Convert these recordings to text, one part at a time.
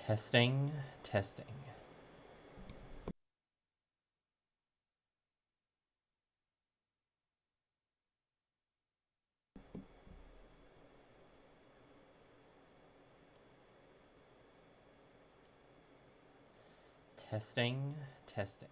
Testing, testing. Testing, testing.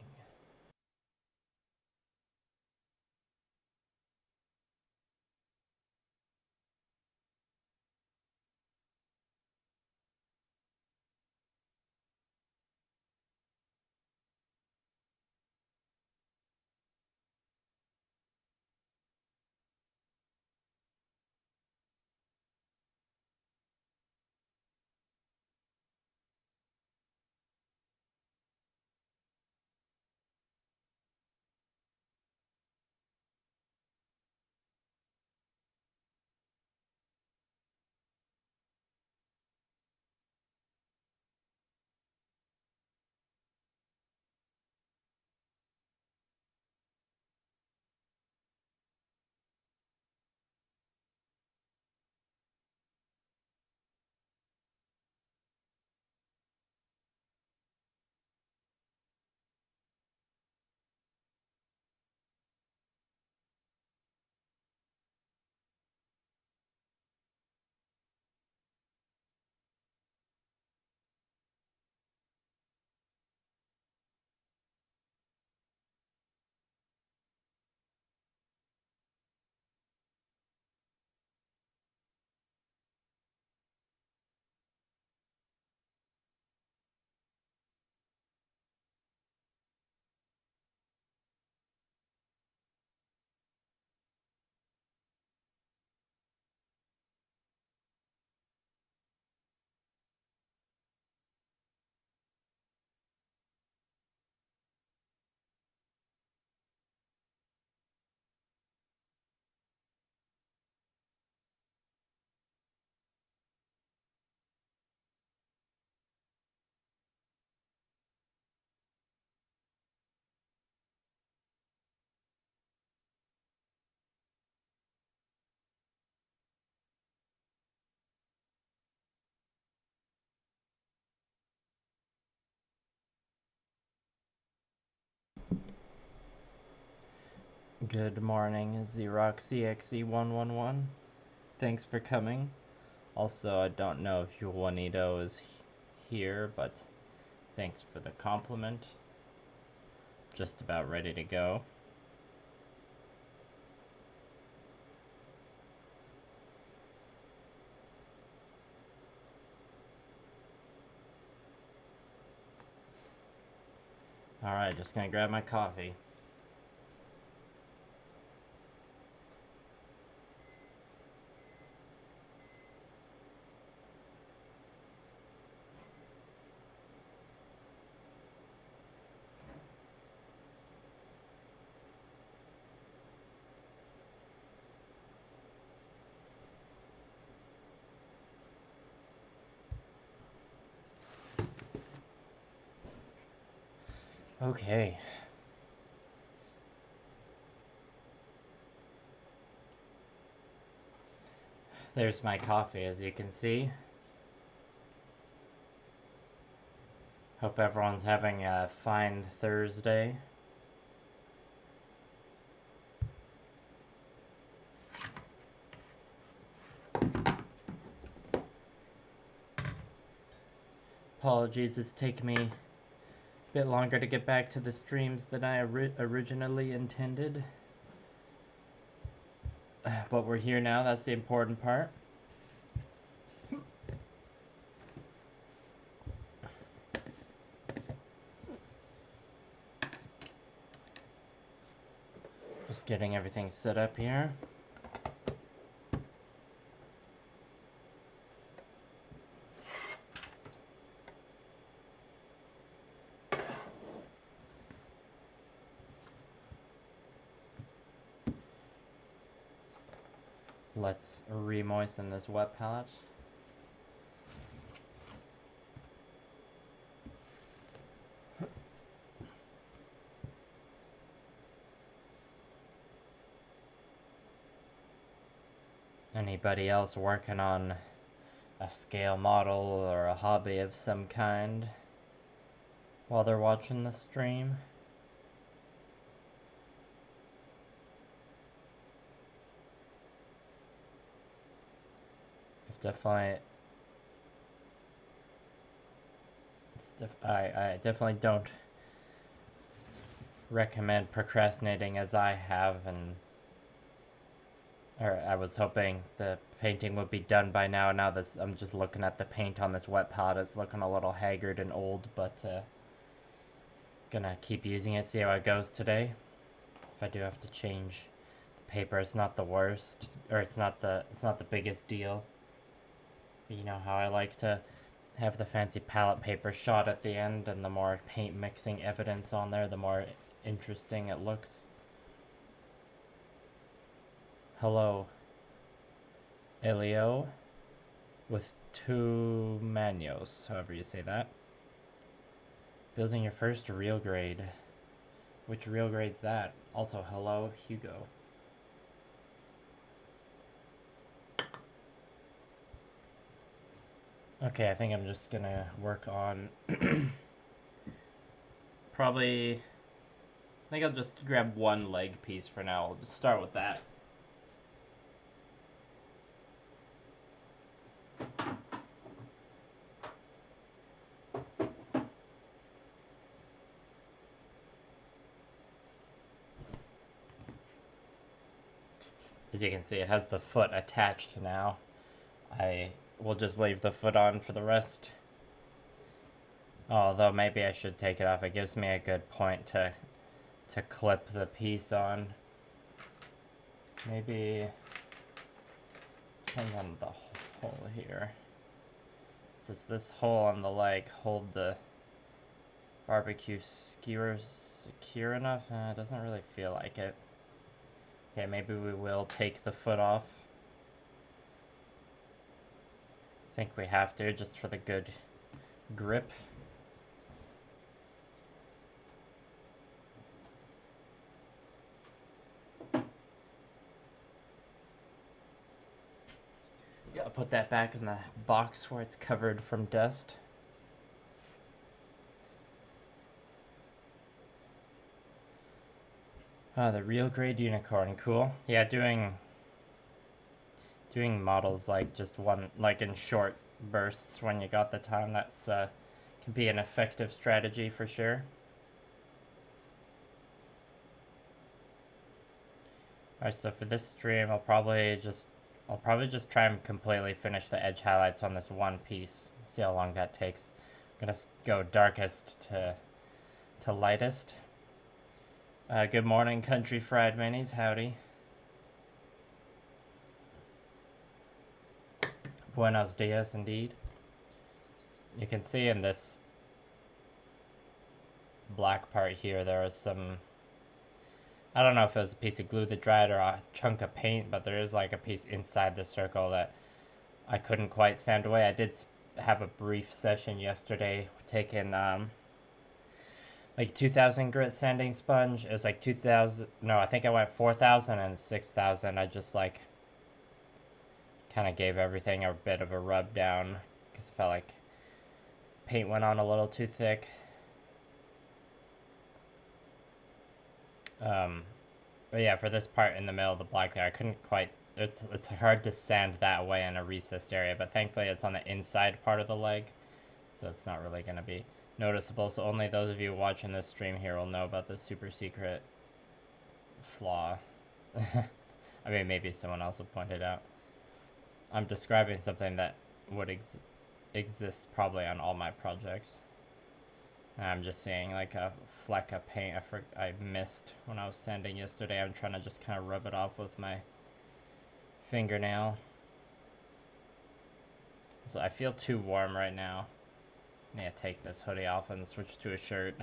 Good morning, XeroxEXE111. Thanks for coming. Also, I don't know if Juanito is here, but thanks for the compliment. Just about ready to go. Alright, just gonna grab my coffee. Okay. There's my coffee, as you can see. Hope everyone's having a fine Thursday. Apologies, it's taken me a bit longer to get back to the streams than I originally intended. But we're here now, that's the important part. Just getting everything set up here. Let's re-moisten this wet palette. Anybody else working on a scale model or a hobby of some kind while they're watching the stream. I definitely don't recommend procrastinating as I have, or I was hoping the painting would be done by now. Now I'm just looking at the paint on this wet pot. It's looking a little haggard and old, but gonna keep using it, see how it goes today. If I do have to change the paper, it's not the worst, or it's not the biggest deal. But you know how I like to have the fancy palette paper shot at the end, and the more paint mixing evidence on there, the more interesting it looks. Hello, Elio, with 2 manos, however you say that. Building your first real grade. Which real grade's that? Also, hello, Hugo. Okay, I think I'm just gonna work on probably, I think I'll just grab one leg piece for now. I'll just start with that. As you can see, it has the foot attached now. I will just leave the foot on for the rest. Although maybe I should take it off. It gives me a good point to clip the piece on. Maybe, depends on the hole here. Does this hole on the leg hold the barbecue skewer secure enough? It doesn't really feel like it. Okay, maybe we will take the foot off. I think we have to, just for the good grip. Gotta put that back in the box where it's covered from dust. The real grade unicorn, cool. Yeah, doing models like just one, like in short bursts when you got the time, that's can be an effective strategy for sure. Alright, so for this stream, I'll probably just try and completely finish the edge highlights on this one piece. See how long that takes. I'm gonna go darkest to lightest. Good morning, Country Fried Minis. Howdy. Buenos dias, indeed. You can see in this black part here, there is some, I don't know if it was a piece of glue that dried or a chunk of paint, but there is like a piece inside the circle that I couldn't quite sand away. I did have a brief session yesterday taking like 2,000 grit sanding sponge. It was like 2,000, no, I think I went 4,000 and 6,000. I just like kind of gave everything a bit of a rub down because I felt like paint went on a little too thick. But yeah, for this part in the middle of the black there, I couldn't quite, it's hard to sand that way in a recessed area, but thankfully it's on the inside part of the leg, so it's not really going to be noticeable. So only those of you watching this stream here will know about the super secret flaw. I mean, maybe someone else will point it out. I'm describing something that would exist probably on all my projects. And I'm just seeing like a fleck of paint I missed when I was sanding yesterday. I'm trying to just kind of rub it off with my fingernail. So I feel too warm right now. I need to take this hoodie off and switch to a shirt.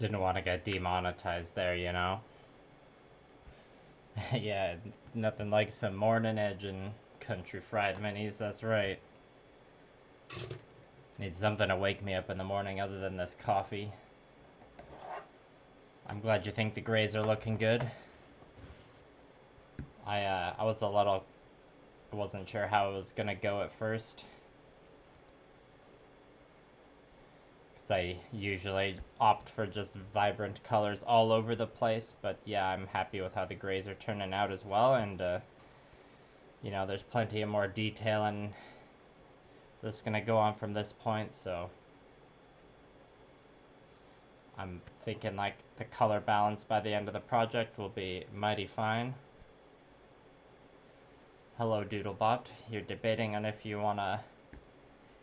Didn't want to get demonetized there, you know? Yeah, nothing like some morning edge and country fried minis, that's right. Need something to wake me up in the morning other than this coffee. I'm glad you think the grays are looking good. I wasn't sure how it was gonna go at first. Because I usually opt for just vibrant colors all over the place, but yeah, I'm happy with how the grays are turning out as well, and you know, there's plenty of more detail, and this is gonna go on from this point, so I'm thinking like the color balance by the end of the project will be mighty fine. Hello Doodlebot, you're debating on if you want to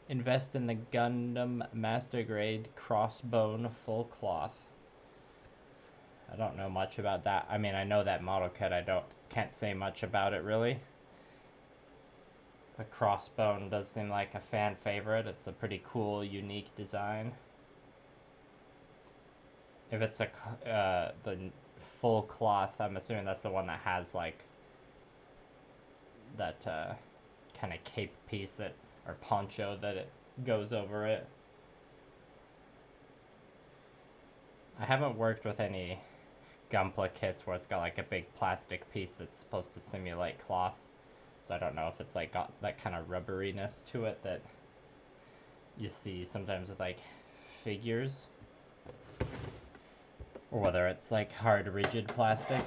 invest in the Gundam Master Grade Crossbone Full Cloth. I don't know much about that. I mean, I know that model kit, can't say much about it really. The Crossbone does seem like a fan favorite. It's a pretty cool, unique design. If it's the full cloth, I'm assuming that's the one that has like that kind of cape piece that, or poncho that it goes over it. I haven't worked with any Gunpla kits where it's got like a big plastic piece that's supposed to simulate cloth, so I don't know if it's like got that kind of rubberiness to it that you see sometimes with like figures, or whether it's like hard rigid plastic.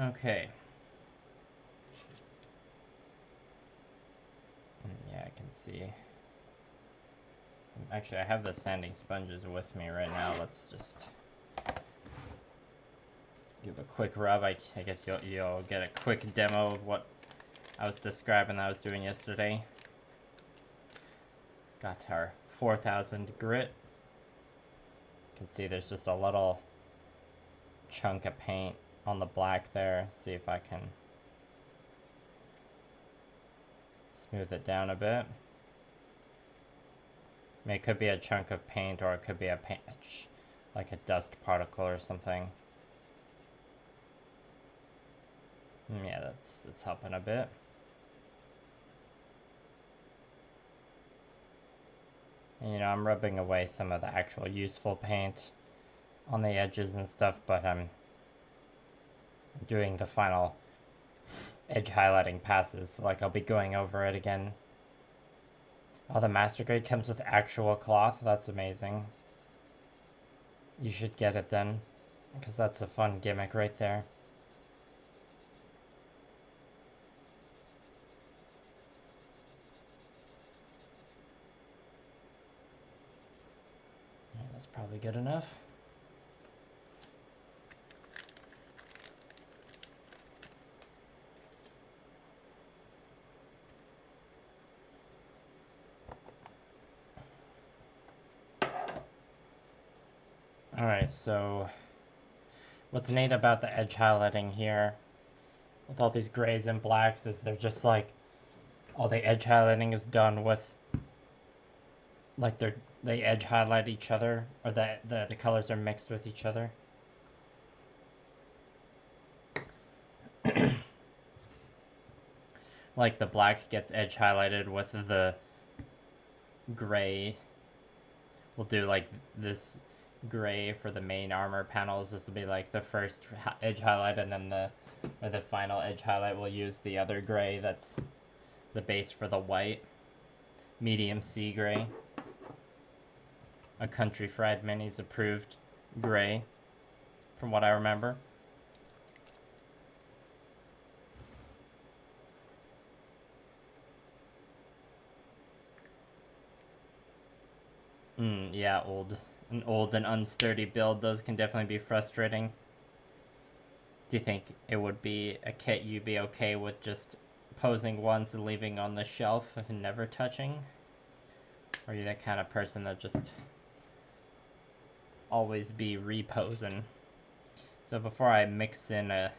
Okay. Yeah, I can see. Actually, I have the sanding sponges with me right now. Let's just give a quick rub. I guess you'll get a quick demo of what I was describing that I was doing yesterday. Got our 4000 grit. You can see there's just a little chunk of paint on the black there. See if I can smooth it down a bit. I mean, it could be a chunk of paint, or it could be a paint, like a dust particle or something. Yeah, that's helping a bit. And, you know, I'm rubbing away some of the actual useful paint on the edges and stuff, but I'm doing the final edge highlighting passes, so like I'll be going over it again. Oh, the Master Grade comes with actual cloth. That's amazing. You should get it then, because that's a fun gimmick right there. Yeah, that's probably good enough. Alright, so what's neat about the edge highlighting here with all these grays and blacks is they're just like, all the edge highlighting is done with, like they edge highlight each other, or the colors are mixed with each other. Like the black gets edge highlighted with the gray. We'll do like this gray for the main armor panels. This will be like the first edge highlight, and then the final edge highlight will use the other gray that's the base for the white. Medium sea gray. A Country Fried Minis approved gray, from what I remember. Yeah, an old and unsturdy build, those can definitely be frustrating. Do you think it would be a kit you'd be okay with just posing once and leaving on the shelf and never touching? Or are you that kind of person that just always be reposing? So before I mix in a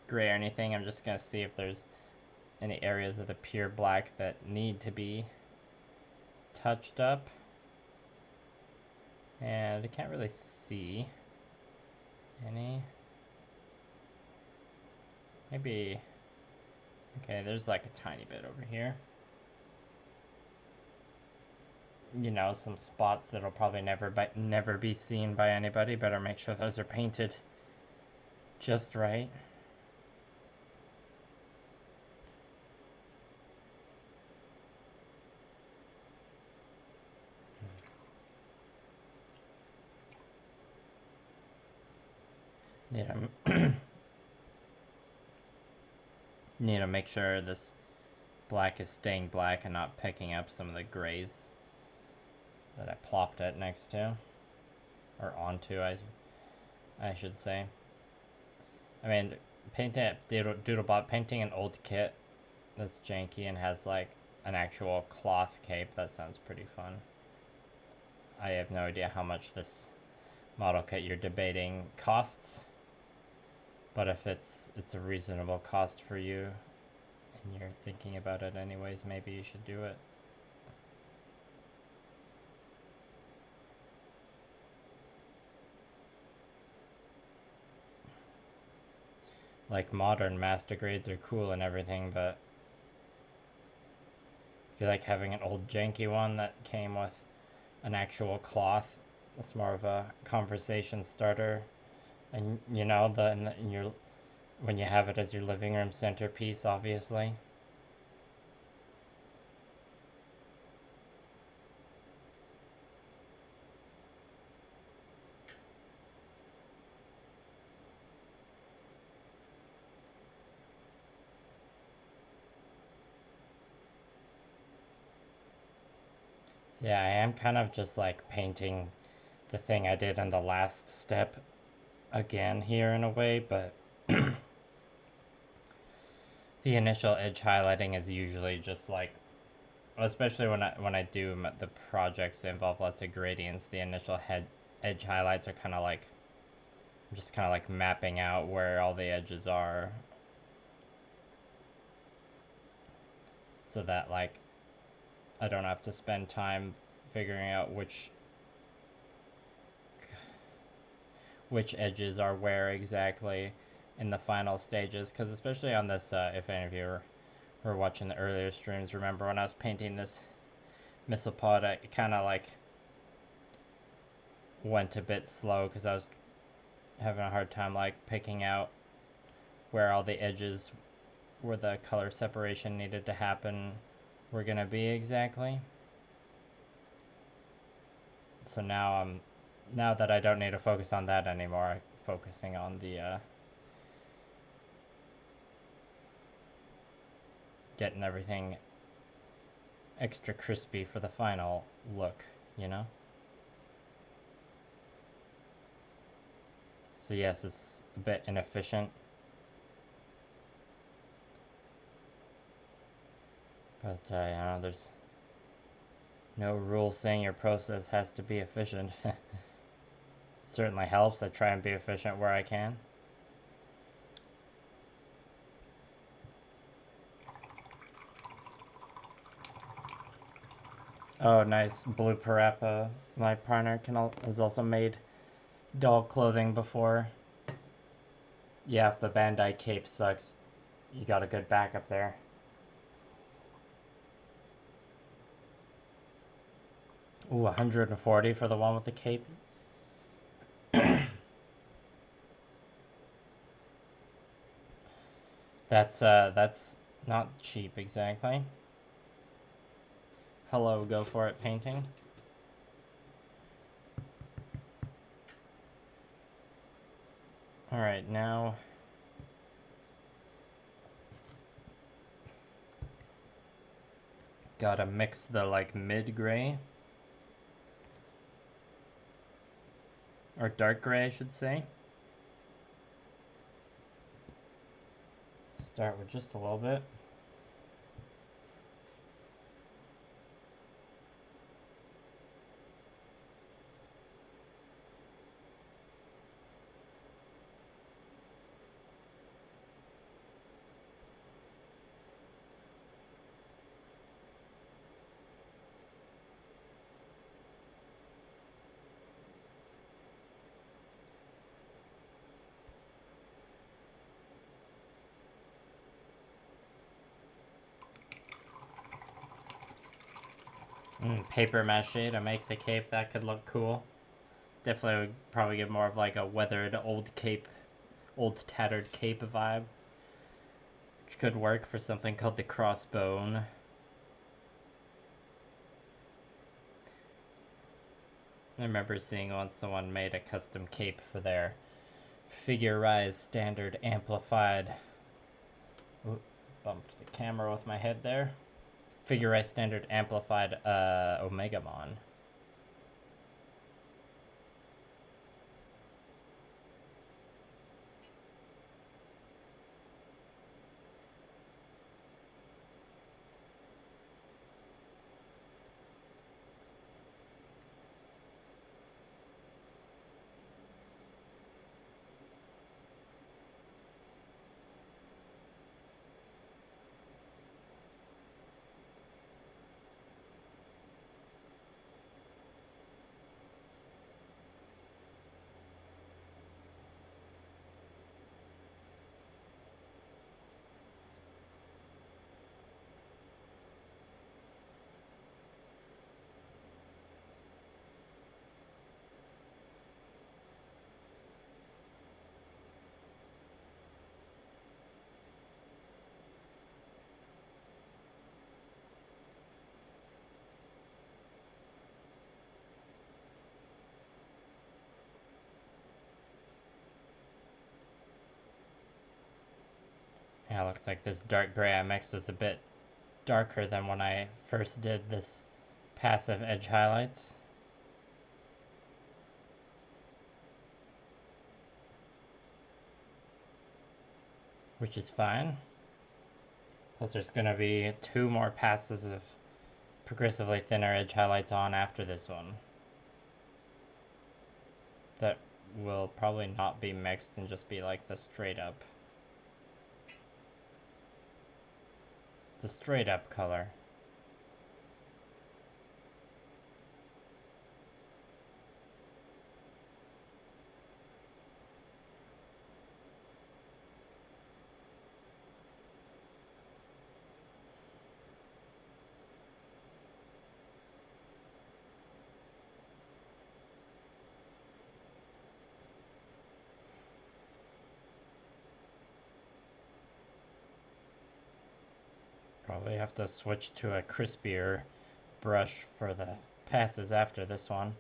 gray or anything, I'm just going to see if there's any areas of the pure black that need to be touched up. And I can't really see any. Maybe, okay, there's like a tiny bit over here. You know, some spots that'll probably never be seen by anybody. Better make sure those are painted just right. Need to make sure this black is staying black and not picking up some of the grays that I plopped it next to, or onto, I should say. I mean, painting Doodlebot, painting an old kit that's janky and has like an actual cloth cape, that sounds pretty fun. I have no idea how much this model kit you're debating costs, but if it's a reasonable cost for you and you're thinking about it anyways, maybe you should do it. Like, modern master grades are cool and everything, but I feel like having an old janky one that came with an actual cloth, it's more of a conversation starter. And you know, when you have it as your living room centerpiece, obviously. So yeah, I am kind of just like painting the thing I did in the last step again here in a way, but the initial edge highlighting is usually just like, especially when I do the projects that involve lots of gradients, the initial edge highlights are kind of like, I'm just kind of like mapping out where all the edges are, so that like I don't have to spend time figuring out which edges are where exactly in the final stages. Because especially on this, if any of you were watching the earlier streams, remember when I was painting this missile pod, it kind of like went a bit slow because I was having a hard time like picking out where all the edges where the color separation needed to happen were gonna be exactly. So now that I don't need to focus on that anymore, I'm focusing on the getting everything extra crispy for the final look, you know? So yes, it's a bit inefficient, but you know, there's no rule saying your process has to be efficient. It certainly helps. I try and be efficient where I can. Oh, nice. Blue Parappa, my partner, has also made dog clothing before. Yeah, if the Bandai cape sucks, you got a good backup there. Ooh, 140 for the one with the cape. That's not cheap exactly. Hello, go for it painting. All right, now gotta mix the like mid gray, or dark gray I should say. Start with just a little bit. Paper mache to make the cape. That could look cool. Definitely would probably give more of like a weathered old cape, old tattered cape vibe. Which could work for something called the crossbone. I remember seeing once someone made a custom cape for their figure-rise standard amplified. Ooh, bumped the camera with my head there. Figure-rise standard amplified Omegamon. Yeah, looks like this dark gray I mixed was a bit darker than when I first did this passive edge highlights. Which is fine. Plus there's going to be 2 more passes of progressively thinner edge highlights on after this one. That will probably not be mixed and just be like the straight up color. Probably have to switch to a crispier brush for the passes after this one.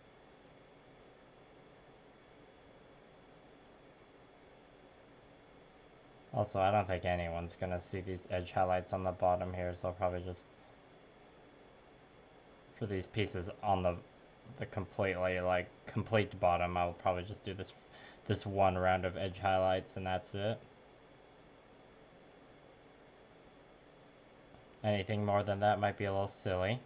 Also, I don't think anyone's gonna see these edge highlights on the bottom here, so I'll probably just, for these pieces on the completely like complete bottom, I'll probably just do this one round of edge highlights and that's it. Anything more than that might be a little silly.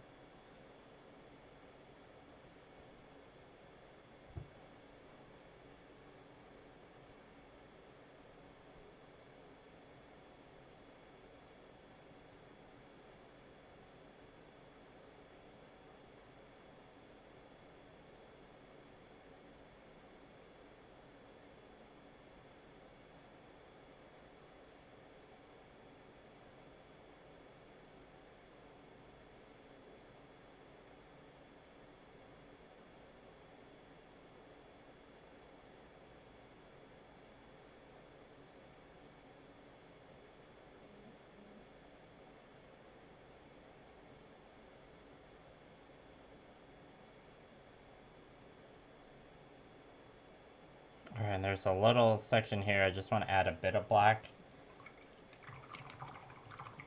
Alright, and there's a little section here, I just want to add a bit of black.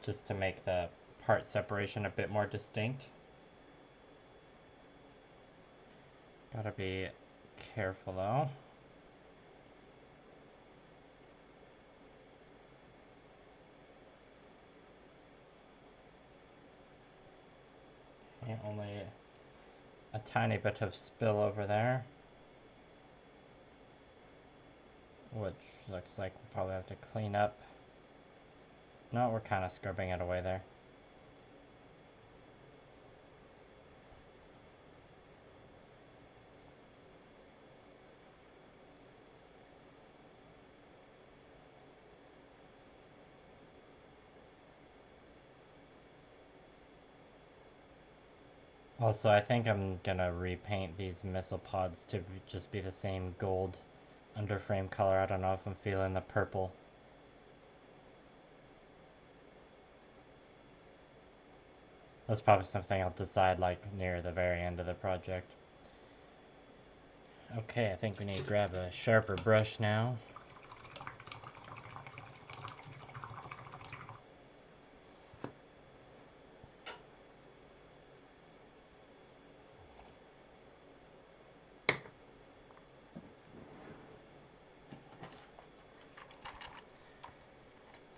Just to make the part separation a bit more distinct. Gotta be careful though. Yeah, only a tiny bit of spill over there. Which looks like we'll probably have to clean up. No, we're kind of scrubbing it away there. Also, I think I'm gonna repaint these missile pods to just be the same gold underframe color. I don't know if I'm feeling the purple. That's probably something I'll decide like near the very end of the project. Okay, I think we need to grab a sharper brush now.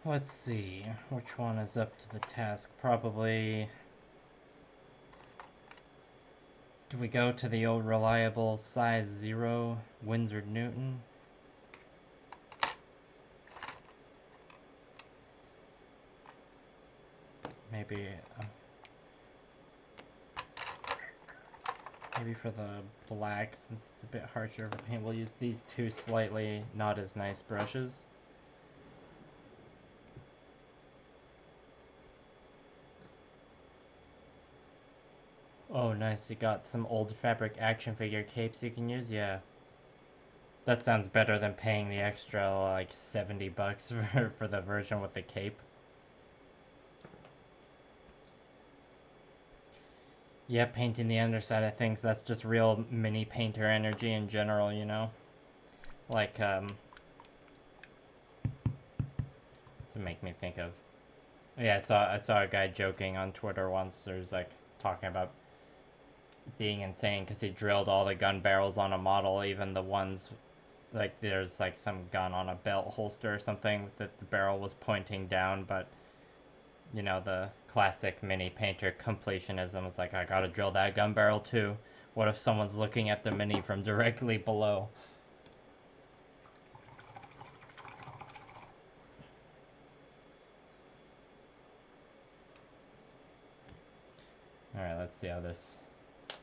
Let's see, which one is up to the task? Probably... Do we go to the old reliable size 0 Windsor Newton? Maybe maybe for the black, since it's a bit harsher of a paint, we'll use these two slightly not as nice brushes. Oh, nice. You got some old fabric action figure capes you can use? Yeah. That sounds better than paying the extra, like, 70 bucks for the version with the cape. Yeah, painting the underside of things, that's just real mini painter energy in general, you know? Like, to make me think of... Yeah, I saw a guy joking on Twitter once. There's, like, talking about being insane because he drilled all the gun barrels on a model, even the ones like there's like some gun on a belt holster or something that the barrel was pointing down, but you know, the classic mini painter completionism is like, I gotta drill that gun barrel too. What if someone's looking at the mini from directly below? Alright, let's see how this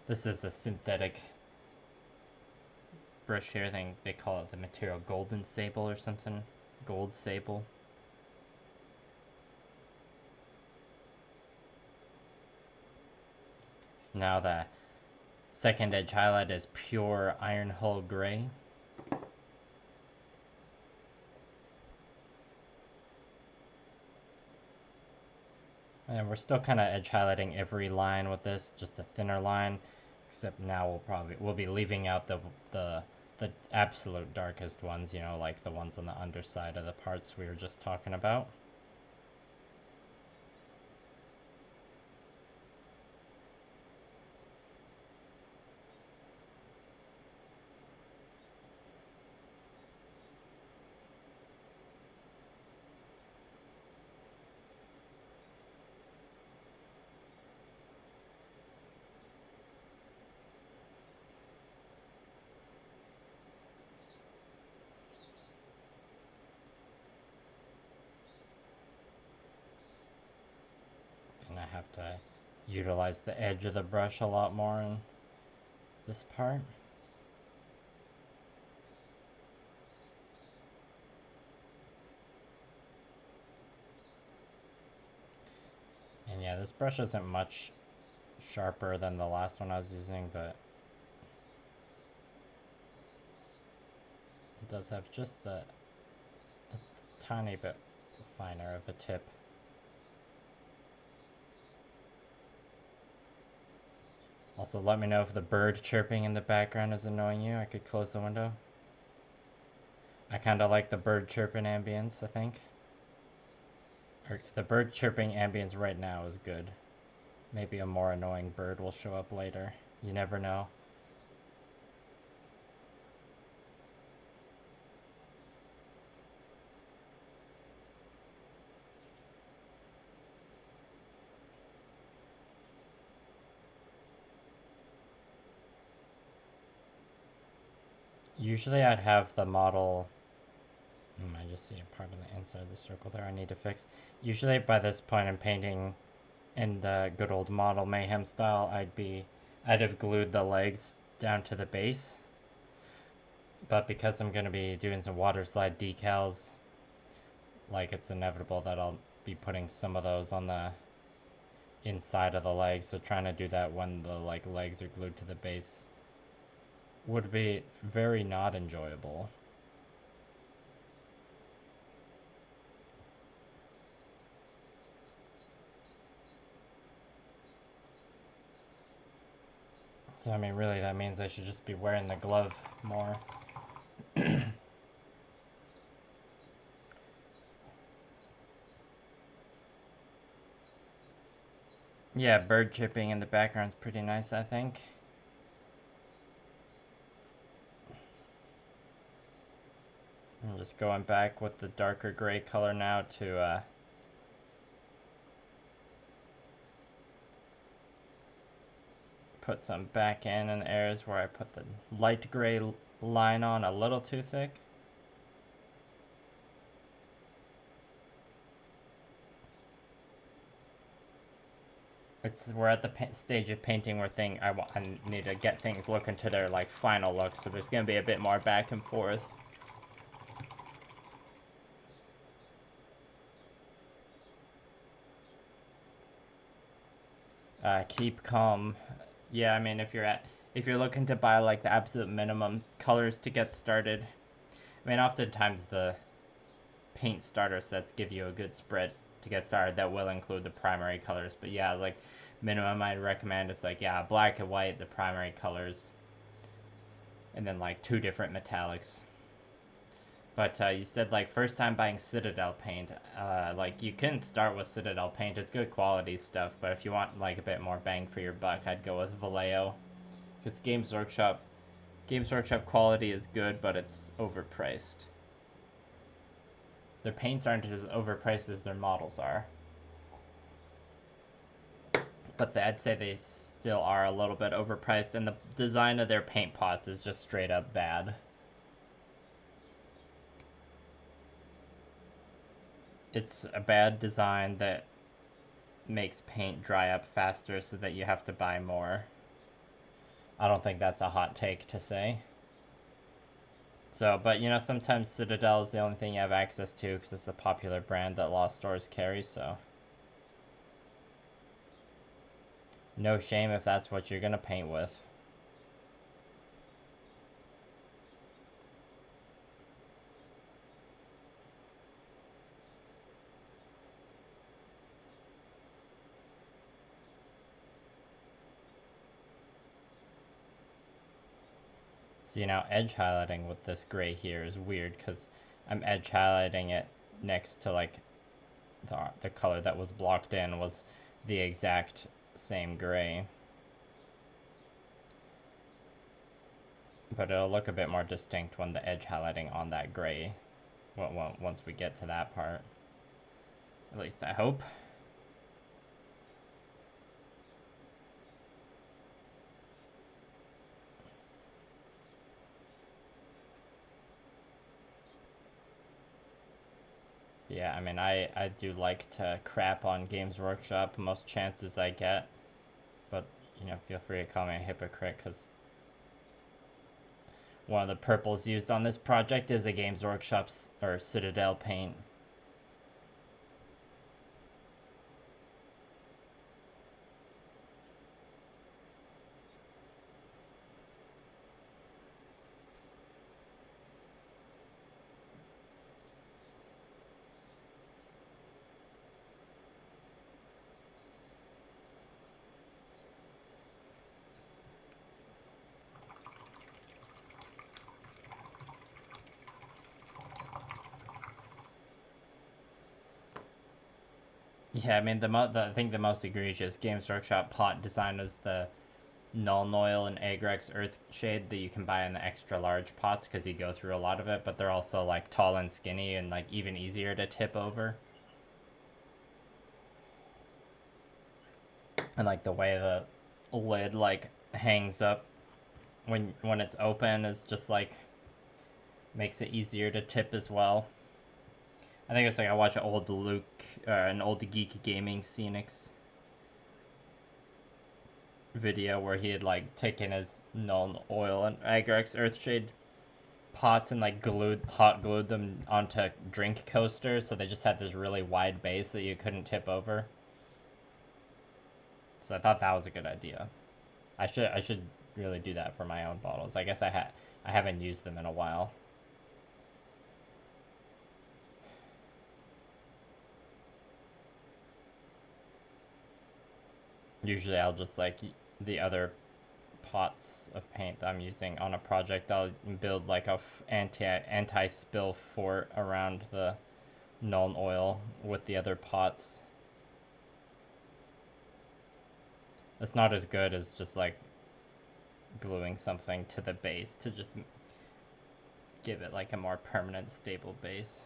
is a synthetic brush here. I think they call it the material golden sable or something. Gold sable. So now the second edge highlight is pure iron hull gray. And we're still kind of edge highlighting every line with this, just a thinner line, except now we'll be leaving out the absolute darkest ones, you know, like the ones on the underside of the parts we were just talking about. I have to utilize the edge of the brush a lot more in this part. And yeah, this brush isn't much sharper than the last one I was using, but it does have just a tiny bit finer of a tip. Also, let me know if the bird chirping in the background is annoying you. I could close the window. I kind of like the bird chirping ambience, I think. Or the bird chirping ambience right now is good. Maybe a more annoying bird will show up later. You never know. Usually I'd have the model... I just see a part of the inside of the circle there I need to fix. Usually by this point in painting in the good old model mayhem style, I'd have glued the legs down to the base. But because I'm going to be doing some water slide decals, like it's inevitable that I'll be putting some of those on the inside of the leg, so trying to do that when the like legs are glued to the base would be very not enjoyable. So I mean, really that means I should just be wearing the glove more. Yeah, bird chipping in the background's pretty nice, I think. I'm just going back with the darker gray color now to put some back in areas where I put the light gray line on a little too thick. We're at the stage of painting where I need to get things looking to their like final look, so there's gonna be a bit more back and forth. Keep calm. Yeah, I mean if you're looking to buy like the absolute minimum colors to get started, I mean oftentimes the paint starter sets give you a good spread to get started that will include the primary colors, but yeah, like minimum I'd recommend is like, yeah, black and white, the primary colors, and then like 2 different metallics. But you said like first time buying Citadel paint, like you can start with Citadel paint, it's good quality stuff, but if you want like a bit more bang for your buck, I'd go with Vallejo, because Games Workshop quality is good, but it's overpriced. Their paints aren't as overpriced as their models are. But I'd say they still are a little bit overpriced, and the design of their paint pots is just straight up bad. It's a bad design that makes paint dry up faster so that you have to buy more. I don't think that's a hot take to say. So, but you know, sometimes Citadel is the only thing you have access to because it's a popular brand that Lost Stores carry, so. No shame if that's what you're gonna paint with. See, now edge highlighting with this gray here is weird because I'm edge highlighting it next to like the color that was blocked in was the exact same gray. But it'll look a bit more distinct when the edge highlighting on that gray, once we get to that part. At least I hope. Yeah, I mean, I do like to crap on Games Workshop most chances I get. But, you know, feel free to call me a hypocrite, because one of the purples used on this project is a Games Workshop's or Citadel paint. Yeah, I mean, I think the most egregious Games Workshop pot design is the Null Oil and Agrex Earthshade that you can buy in the extra large pots because you go through a lot of it, but they're also like tall and skinny and like even easier to tip over. And like the way the lid like hangs up when it's open is just like makes it easier to tip as well. I think it's like I watch an old Geek Gaming Scenics video where he had like taken his Null Oil and Agrex Earthshade pots and like hot glued them onto drink coasters, so they just had this really wide base that you couldn't tip over. So I thought that was a good idea. I should really do that for my own bottles. I guess I haven't used them in a while. Usually I'll just like the other pots of paint that I'm using on a project, I'll build like a anti-spill fort around the Nuln Oil with the other pots. It's not as good as just like gluing something to the base to just give it like a more permanent, stable base.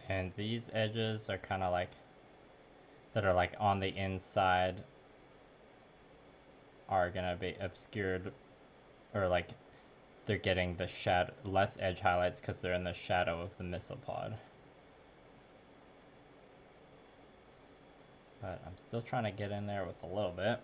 And these edges are kind of like, that are like on the inside, are gonna be obscured, or like they're getting the less edge highlights because they're in the shadow of the missile pod. But I'm still trying to get in there with a little bit.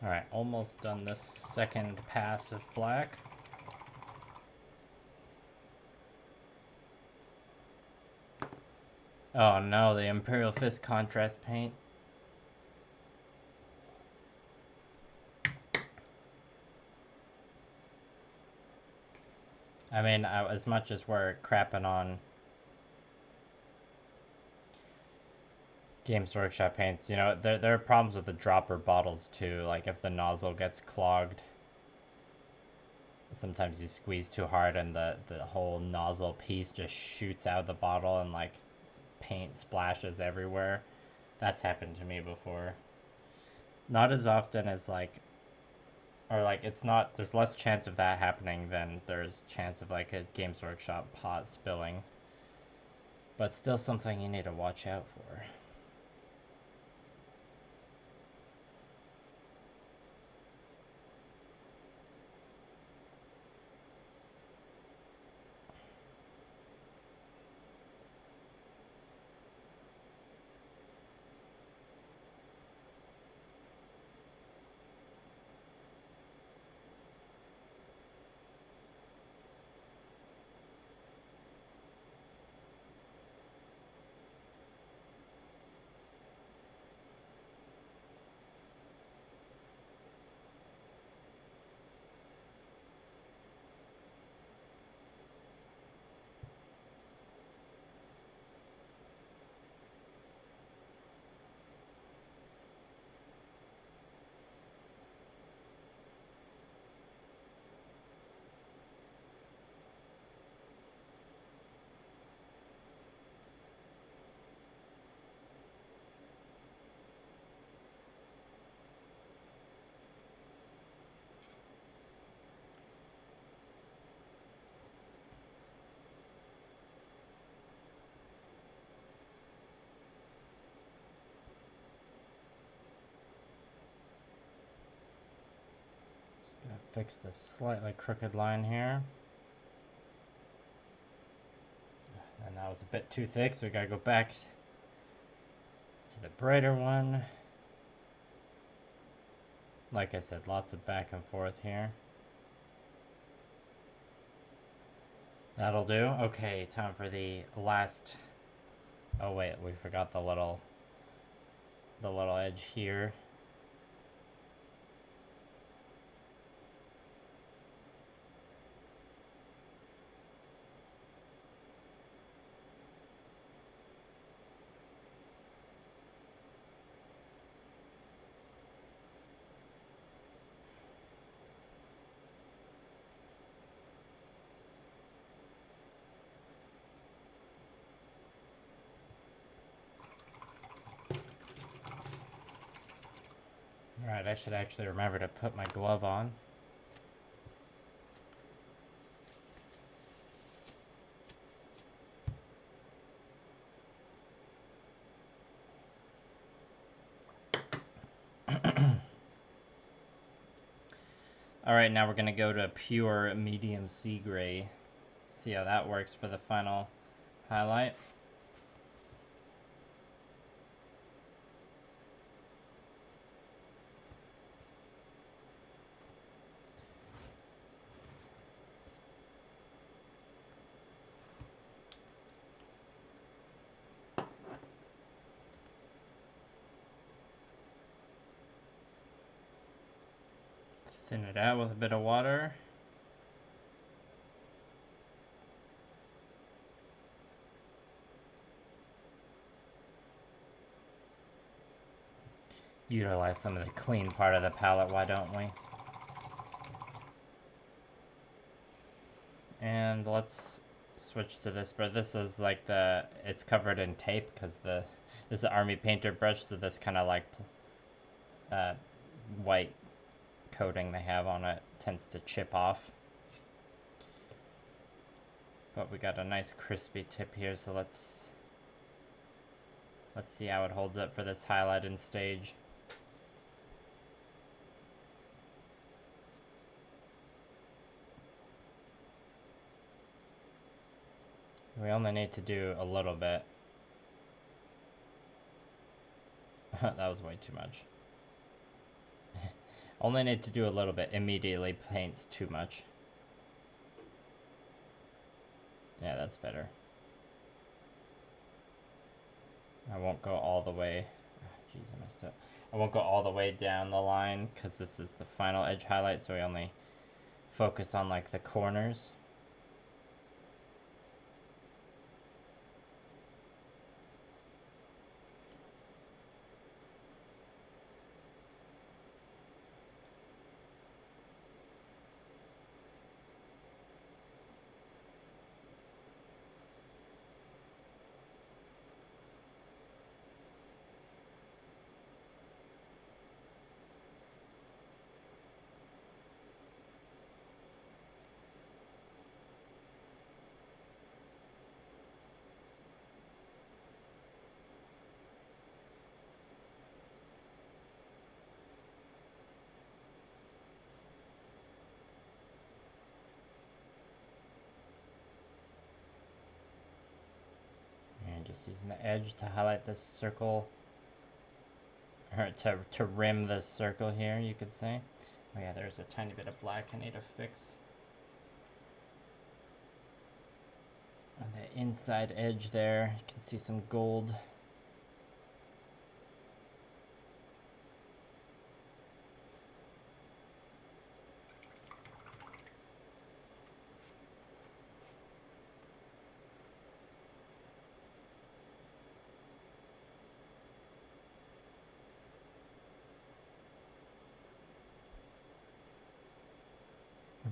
Alright, almost done this second pass of black. Oh no, the Imperial Fist contrast paint. I mean, as much as we're crapping on Games Workshop paints, you know, there are problems with the dropper bottles too. Like if the nozzle gets clogged, sometimes you squeeze too hard and the whole nozzle piece just shoots out of the bottle and like paint splashes everywhere. That's happened to me before. Not as often as like, or like it's not, there's less chance of that happening than there's chance of like a Games Workshop pot spilling. But still something you need to watch out for. Gonna fix this slightly crooked line here. And that was a bit too thick, so we gotta go back to the brighter one. Like I said, lots of back and forth here. That'll do. Okay, time for the last... Oh wait, we forgot the little edge here. Alright, I should actually remember to put my glove on. Alright, now we're going to go to pure medium sea gray. See how that works for the final highlight. Thin it out with a bit of water. Utilize some of the clean part of the palette, why don't we? And let's switch to this, but this is like it's covered in tape because this is the army painter brush, so this kind of like white coating they have on it tends to chip off. But we got a nice crispy tip here, so let's see how it holds up for this highlighted stage. We only need to do a little bit. That was way too much. Only need to do a little bit. Immediately paints too much. Yeah, that's better. I won't go all the way. Jeez, I messed up. I won't go all the way down the line because this is the final edge highlight, so we only focus on like the corners. Just using the edge to highlight this circle, or to rim this circle here, you could say. Oh yeah, there's a tiny bit of black I need to fix on the inside edge there. You can see some gold.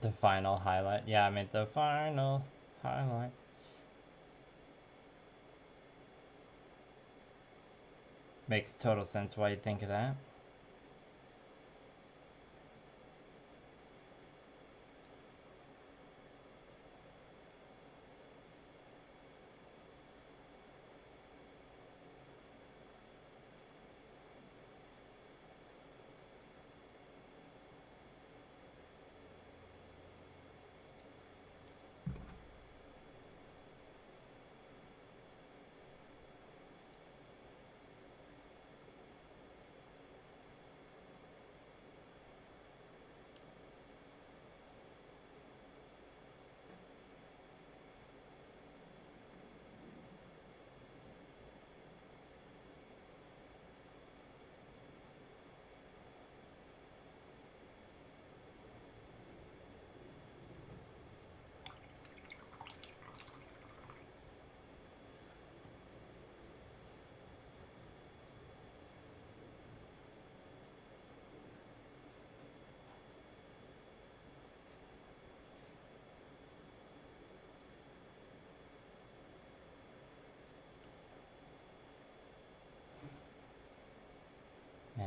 The final highlight. Yeah, I mean the final highlight. Makes total sense why you think of that.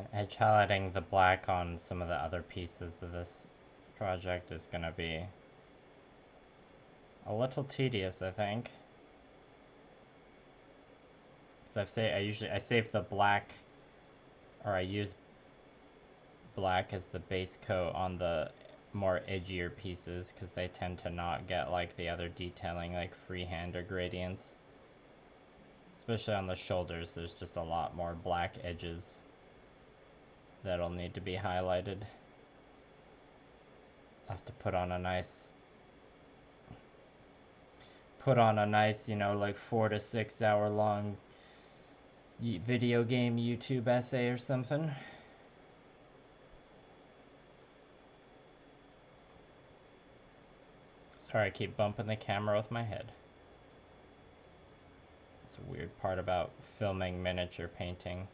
And edge highlighting the black on some of the other pieces of this project is gonna be a little tedious, I think. So I save the black, or I use black as the base coat on the more edgier pieces because they tend to not get like the other detailing like freehand or gradients. Especially on the shoulders, there's just a lot more black edges that'll need to be highlighted. I'll have to put on a nice, you know, like 4 to 6 hour long video game YouTube essay or something. Sorry, I keep bumping the camera with my head. It's a weird part about filming miniature painting.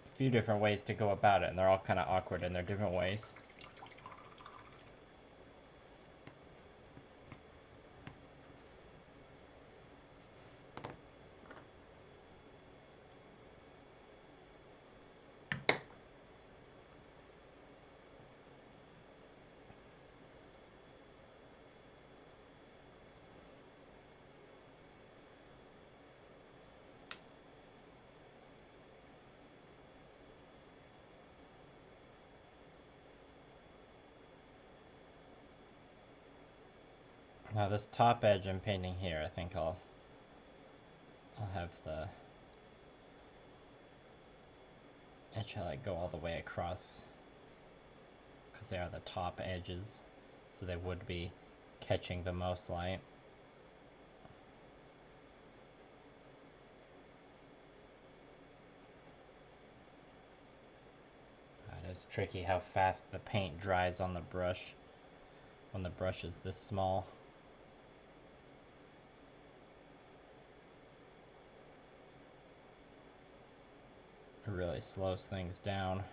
A few different ways to go about it, and they're all kind of awkward in their different ways. Now this top edge I'm painting here, I think I'll have the edge highlight go all the way across because they are the top edges, so they would be catching the most light. It is tricky how fast the paint dries on the brush when the brush is this small. It really slows things down.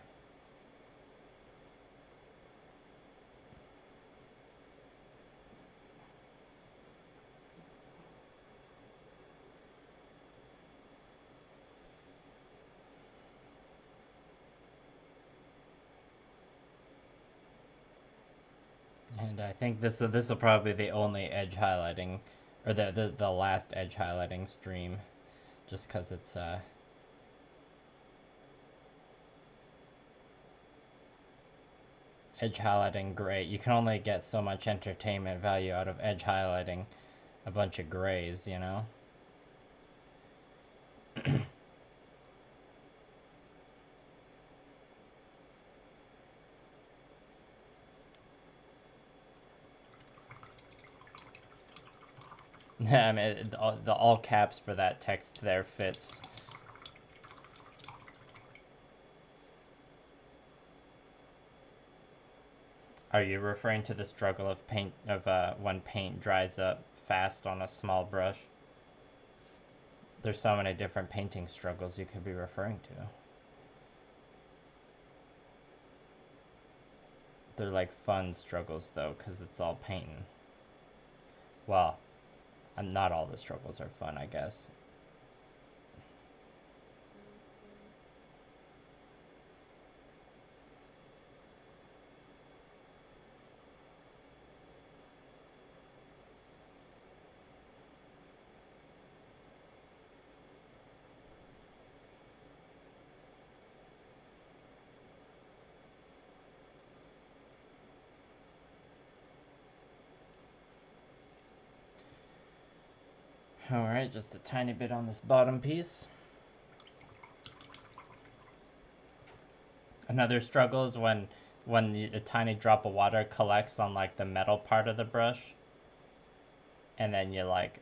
And I think this will probably be the only edge highlighting, or the last edge highlighting stream, just because it's edge highlighting gray. You can only get so much entertainment value out of edge highlighting a bunch of grays, you know? I mean, the all caps for that text there fits. Are you referring to the struggle of when paint dries up fast on a small brush? There's so many different painting struggles you could be referring to. They're like fun struggles though, because it's all painting. Well, not all the struggles are fun, I guess. Alright, just a tiny bit on this bottom piece. Another struggle is when a tiny drop of water collects on like the metal part of the brush, and then you like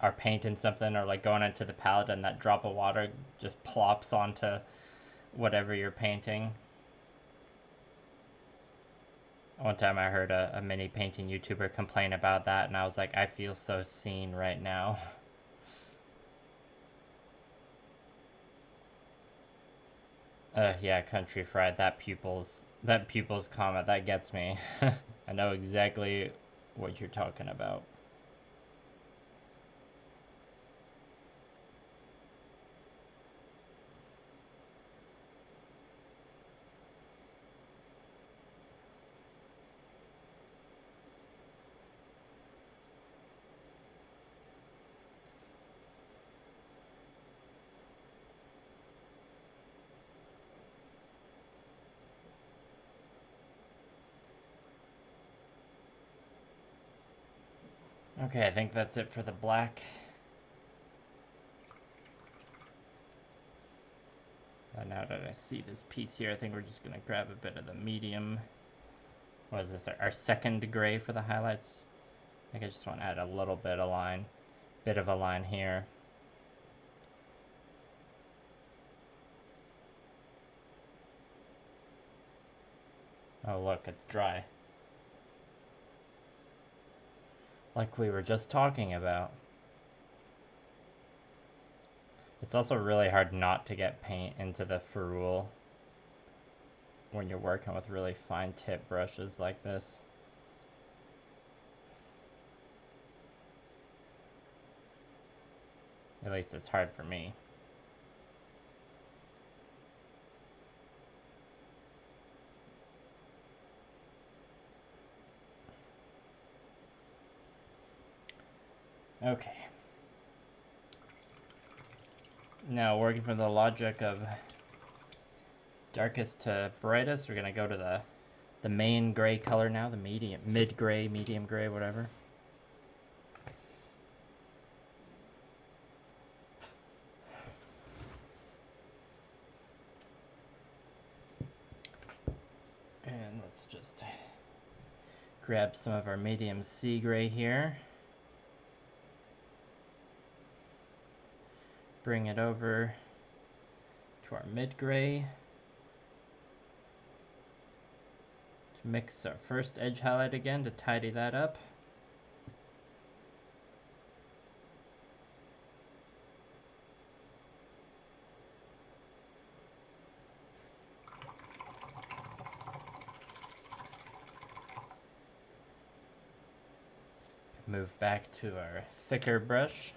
are painting something or like going into the palette and that drop of water just plops onto whatever you're painting. One time I heard a mini painting YouTuber complain about that, and I was like, I feel so seen right now. Yeah, Country Fried, that pupil's comment, that gets me. I know exactly what you're talking about. Okay, I think that's it for the black. Now that I see this piece here, I think we're just gonna grab a bit of the medium. What is this, our second gray for the highlights? I think I just want to add a little bit of a line here. Oh look, it's dry. Like we were just talking about. It's also really hard not to get paint into the ferrule when you're working with really fine tip brushes like this. At least it's hard for me. Okay. Now, working from the logic of darkest to brightest, we're gonna go to the main gray color now, the mid-gray, medium gray, whatever. And let's just grab some of our medium sea gray here. Bring it over to our mid-gray to mix our first edge highlight again to tidy that up. Move back to our thicker brush.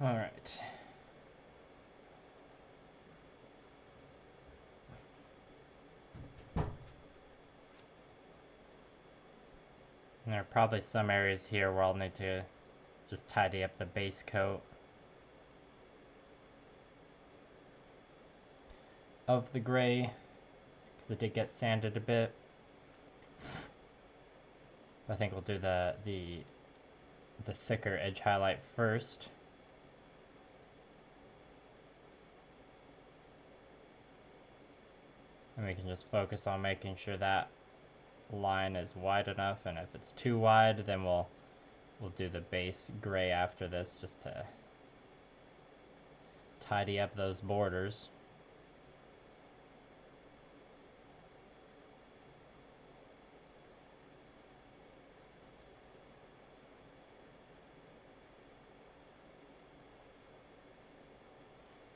All right. And there are probably some areas here where I'll need to just tidy up the base coat of the gray, because it did get sanded a bit. I think we'll do the thicker edge highlight first. And we can just focus on making sure that line is wide enough, and if it's too wide, then we'll do the base gray after this, just to tidy up those borders.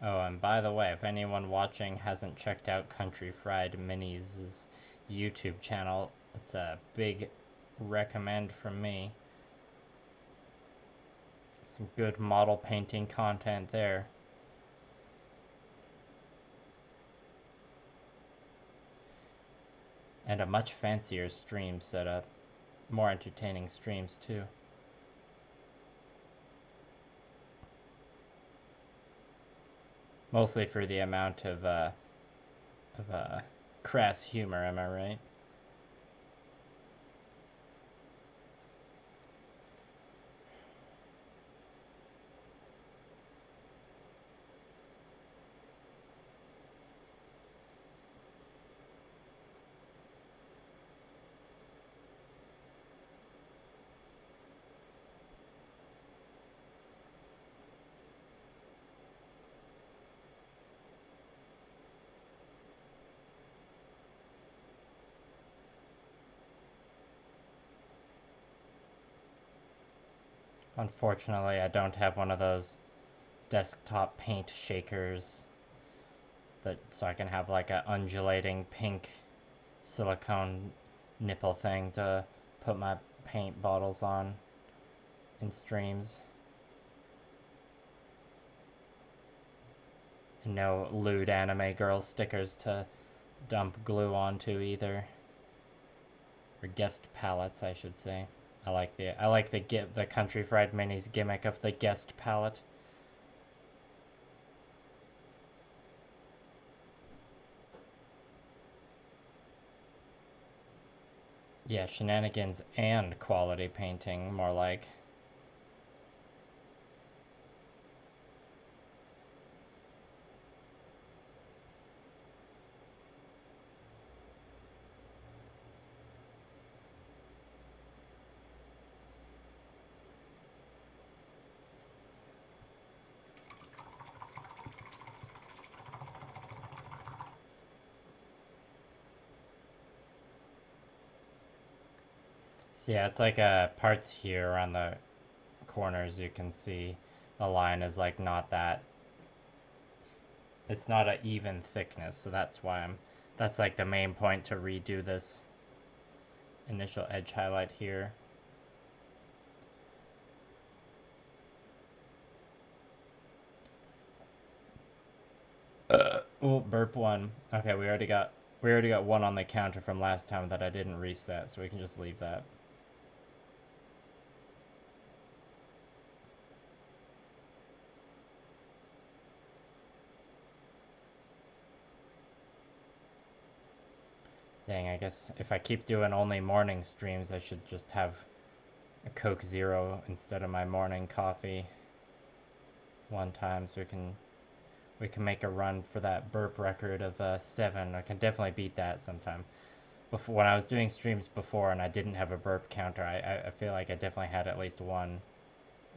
Oh, and by the way, if anyone watching hasn't checked out Country Fried Minis' YouTube channel, it's a big recommend from me. Some good model painting content there. And a much fancier stream setup. More entertaining streams too. Mostly for the amount of crass humor, am I right? Unfortunately, I don't have one of those desktop paint shakers so I can have like a undulating pink silicone nipple thing to put my paint bottles on in streams. And no lewd anime girl stickers to dump glue onto either. Or guest palettes, I should say. I like the Country Fried Minis gimmick of the guest palette. Yeah, shenanigans and quality painting, more like. So yeah, it's like parts here around the corners you can see the line is like not that, it's not an even thickness, so that's why that's like the main point to redo this initial edge highlight here. Oh, burp one. Okay, we already got one on the counter from last time that I didn't reset, so we can just leave that. Dang, I guess if I keep doing only morning streams, I should just have a Coke Zero instead of my morning coffee one time, so we can make a run for that burp record of 7. I can definitely beat that sometime. Before, when I was doing streams before and I didn't have a burp counter, I feel like I definitely had at least one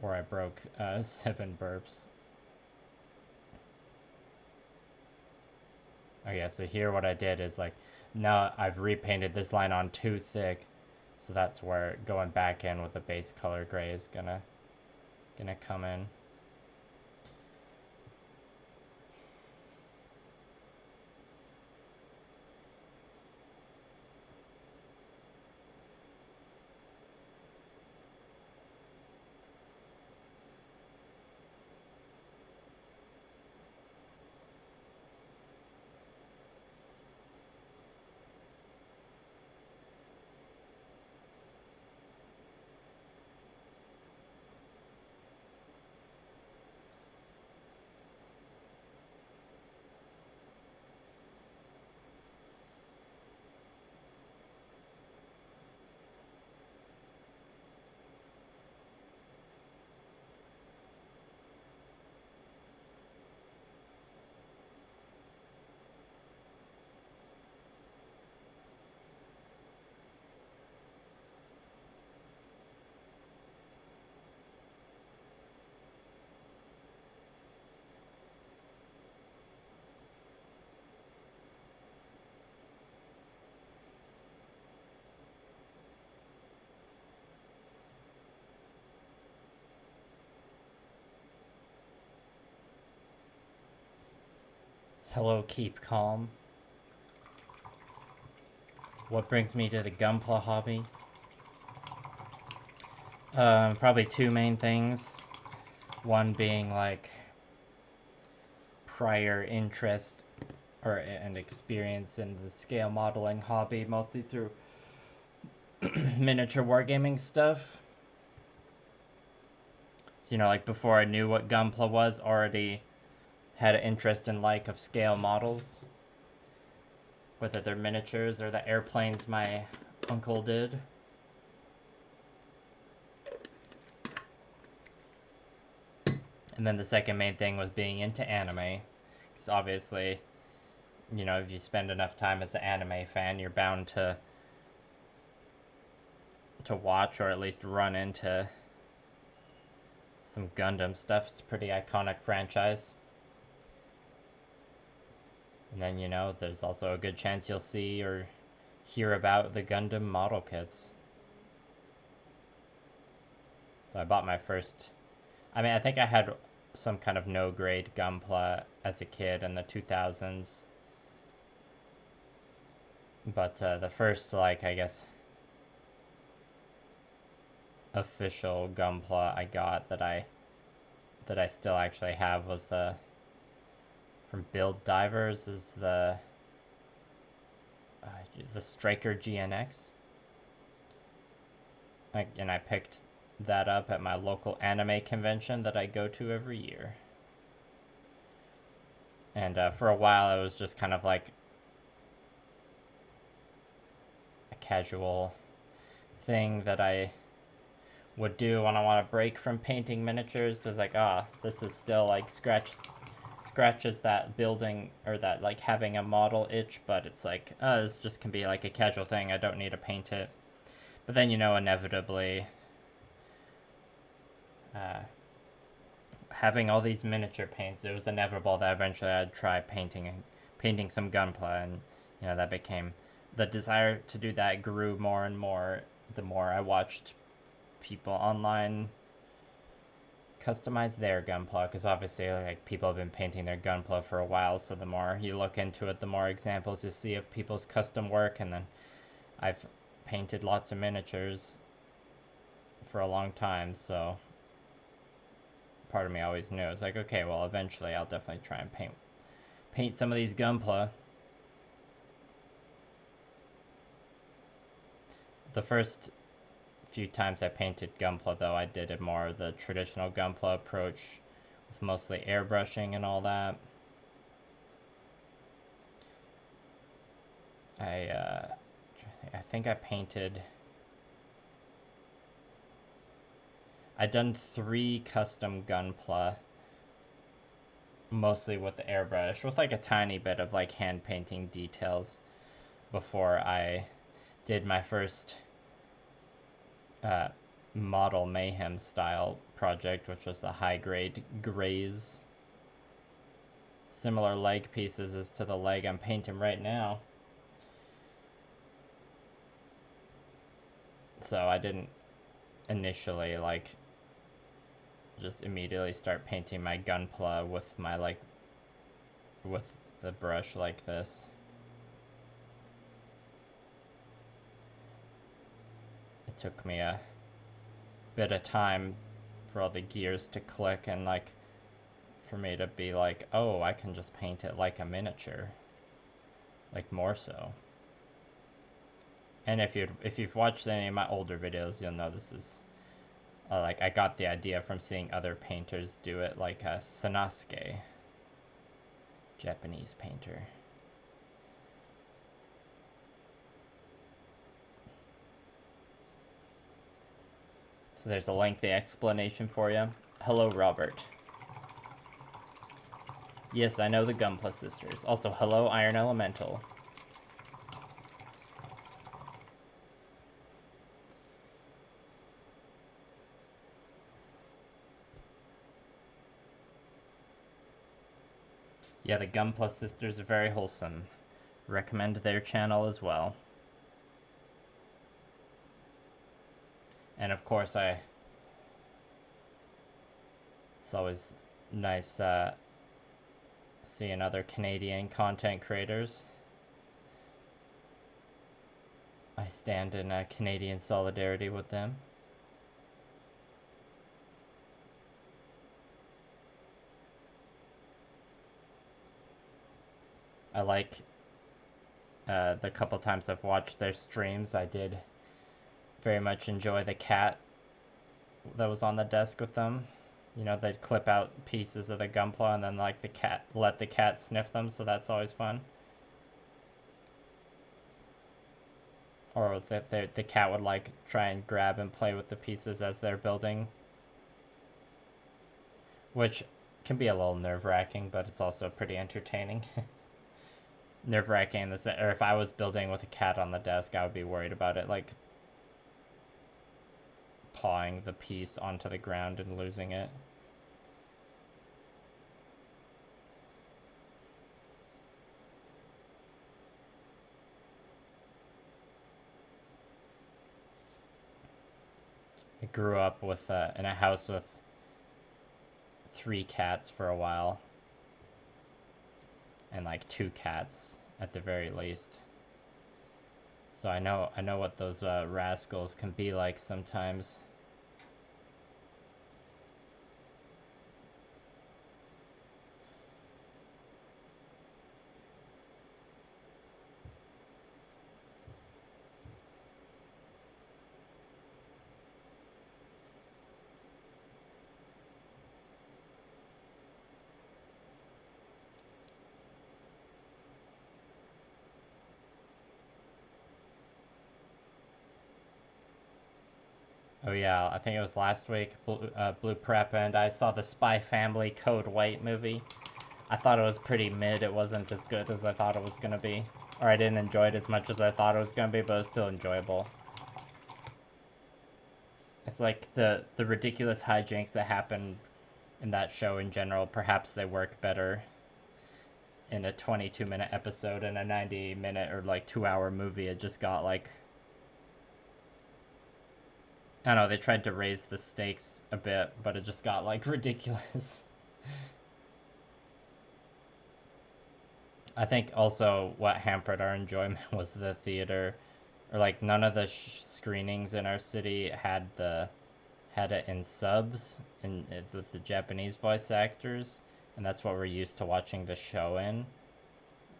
where I broke 7 burps. Oh yeah, so here what I did is like, now I've repainted this line on too thick, so that's where going back in with the base color gray is gonna come in. Hello, keep calm. What brings me to the Gunpla hobby? Probably 2 main things. One being like prior interest and experience in the scale modeling hobby, mostly through miniature wargaming stuff. So, you know, like before I knew what Gunpla was, already had an interest in like of scale models, whether they're miniatures or the airplanes my uncle did. And then the second main thing was being into anime, because obviously, you know, if you spend enough time as an anime fan, you're bound to watch or at least run into some Gundam stuff. It's a pretty iconic franchise. And then, you know, there's also a good chance you'll see or hear about the Gundam model kits. So I bought my first... I mean, I think I had some kind of no-grade Gunpla as a kid in the 2000s. But the first, like, I guess, official Gunpla I got that I still actually have was from Build Divers is the Striker GNX. And I picked that up at my local anime convention that I go to every year. And for a while it was just kind of like a casual thing that I would do when I want to break from painting miniatures. Because like, this is still like scratches that building or that like having a model itch, but it's like, this just can be like a casual thing. I don't need to paint it. But then, you know, inevitably, having all these miniature paints, it was inevitable that eventually I'd try painting some Gunpla, and you know, that became the desire to do that grew more and more the more I watched people online customize their Gunpla, because obviously like people have been painting their Gunpla for a while, so the more you look into it, the more examples you see of people's custom work. And then I've painted lots of miniatures for a long time, so part of me always knew it's like, okay, well, eventually I'll definitely try and paint some of these Gunpla. The first few times I painted Gunpla, though, I did it more the traditional Gunpla approach with mostly airbrushing and all that. I think I painted... I'd done 3 custom Gunpla, mostly with the airbrush, with like a tiny bit of like hand painting details before I did my first model mayhem style project, which was the high grade grays. Similar leg pieces as to the leg I'm painting right now. So I didn't initially like just immediately start painting my Gunpla with my with the brush like this. It took me a bit of time for all the gears to click and like for me to be like, oh, I can just paint it like a miniature, like more so. And if you've watched any of my older videos, you'll know this is like I got the idea from seeing other painters do it, like Sanosuke, Japanese painter. So there's a lengthy explanation for you. Hello, Robert. Yes, I know the Gunpla sisters. Also, hello, Iron Elemental. Yeah, the Gunpla sisters are very wholesome. Recommend their channel as well. And of course, it's always nice seeing other Canadian content creators. I stand in Canadian solidarity with them. I like the couple times I've watched their streams, I did very much enjoy the cat that was on the desk with them. You know, they'd clip out pieces of the Gunpla and then like let the cat sniff them, so that's always fun. Or the cat would like try and grab and play with the pieces as they're building, which can be a little nerve-wracking, but it's also pretty entertaining. Nerve-wracking in the sense, or if I was building with a cat on the desk, I would be worried about it like pawing the piece onto the ground and losing it. I grew up with in a house with 3 cats for a while, and like 2 cats at the very least. So I know what those rascals can be like sometimes. Oh yeah, I think it was last week, Blue Prep, and I saw the Spy Family Code White movie. I thought it was pretty mid. It wasn't as good as I thought it was gonna be. Or I didn't enjoy it as much as I thought it was gonna be, but it was still enjoyable. It's like the ridiculous hijinks that happen in that show in general, perhaps they work better in a 22-minute episode and a 90-minute or like 2-hour movie. It just got like, I don't know, they tried to raise the stakes a bit, but it just got like ridiculous. I think also what hampered our enjoyment was the theater, or like none of the screenings in our city had it in subs and with the Japanese voice actors, and that's what we're used to watching the show in.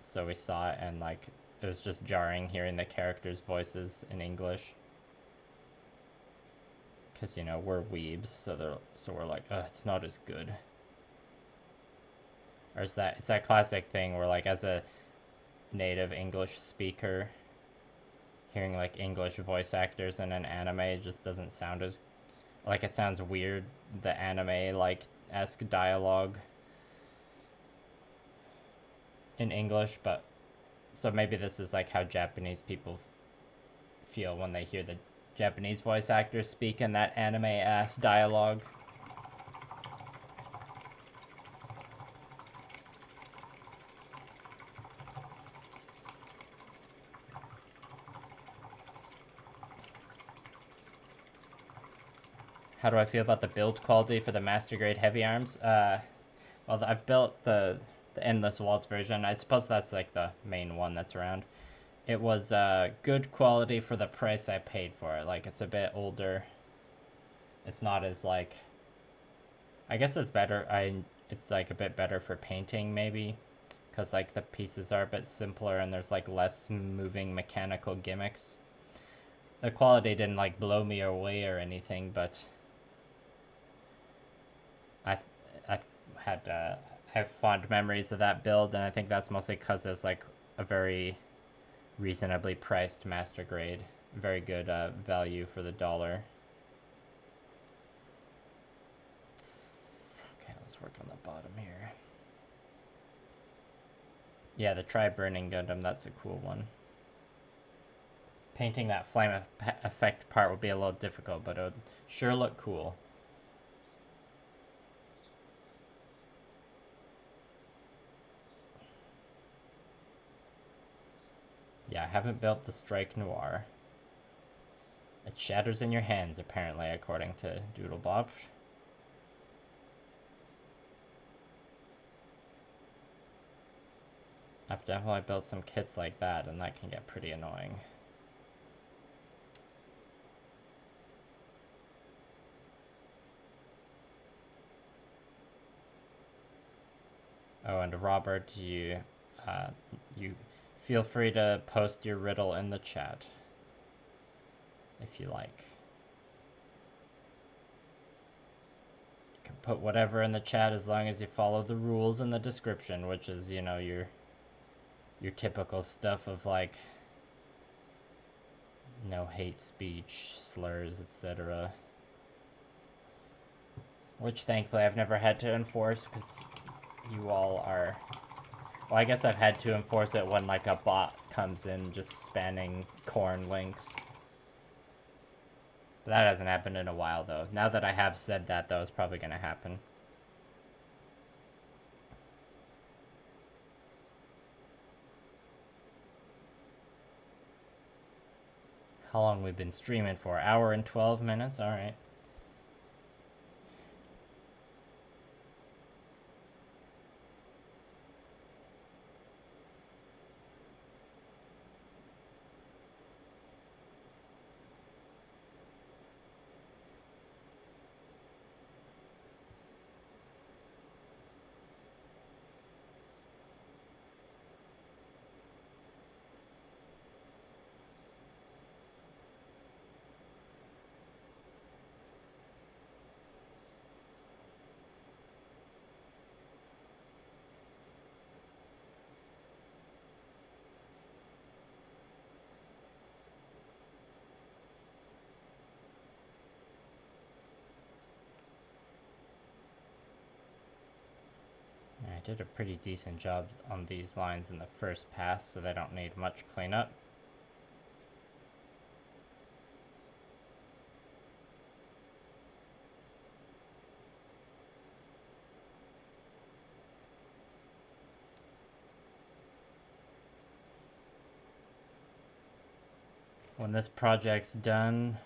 So we saw it, and like it was just jarring hearing the characters' voices in English. Cause you know we're weebs, so we're like, oh, it's not as good. Or it's that classic thing where like as a native English speaker, hearing like English voice actors in an anime just doesn't sound as, like, it sounds weird, the anime like esque dialogue in English. But so maybe this is like how Japanese people feel when they hear the Japanese voice actors speak in that anime ass dialogue. How do I feel about the build quality for the Master Grade Heavy Arms? Well, I've built the Endless Waltz version. I suppose that's like the main one that's around. It was good quality for the price I paid for it. Like, it's a bit older. It's not as like, I guess it's better. It's like a bit better for painting maybe, because like the pieces are a bit simpler and there's like less moving mechanical gimmicks. The quality didn't like blow me away or anything, but I have fond memories of that build, and I think that's mostly because it's like a very reasonably priced master grade, very good value for the dollar. Okay, let's work on the bottom here. Yeah, the Try Burning Gundam, that's a cool one. Painting that flame effect part would be a little difficult, but it would sure look cool. Yeah, I haven't built the Strike Noir. It shatters in your hands, apparently, according to Doodlebop. I've definitely built some kits like that, and that can get pretty annoying. Oh, and Robert, you feel free to post your riddle in the chat if you like. You can put whatever in the chat as long as you follow the rules in the description, which is, you know, your typical stuff of like no hate speech, slurs, etc. Which thankfully I've never had to enforce, because you all are... Well, I guess I've had to enforce it when like a bot comes in just spamming corn links. But that hasn't happened in a while though. Now that I have said that though, it's probably gonna happen. How long we've been streaming for? Hour and 12 minutes? Alright. did a pretty decent job on these lines in the first pass, so they don't need much cleanup. When this project's done,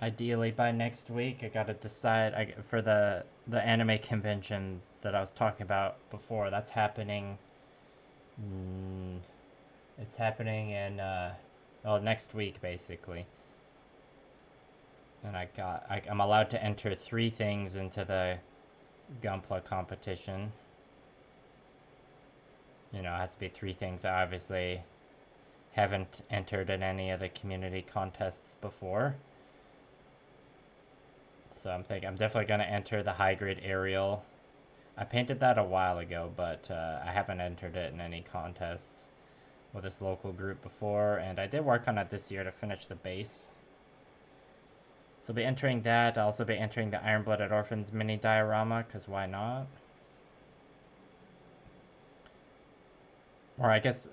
ideally by next week, I gotta decide for the anime convention that I was talking about before. That's happening. It's happening in well, next week basically. And I'm allowed to enter 3 things into the Gunpla competition. You know, it has to be 3 things I obviously haven't entered in any of the community contests before. So I'm definitely going to enter the high grade aerial. I painted that a while ago, but I haven't entered it in any contests with this local group before, and I did work on it this year to finish the base. So I'll be entering that. I'll also be entering the Iron Blooded Orphans mini diorama, because why not? Or I guess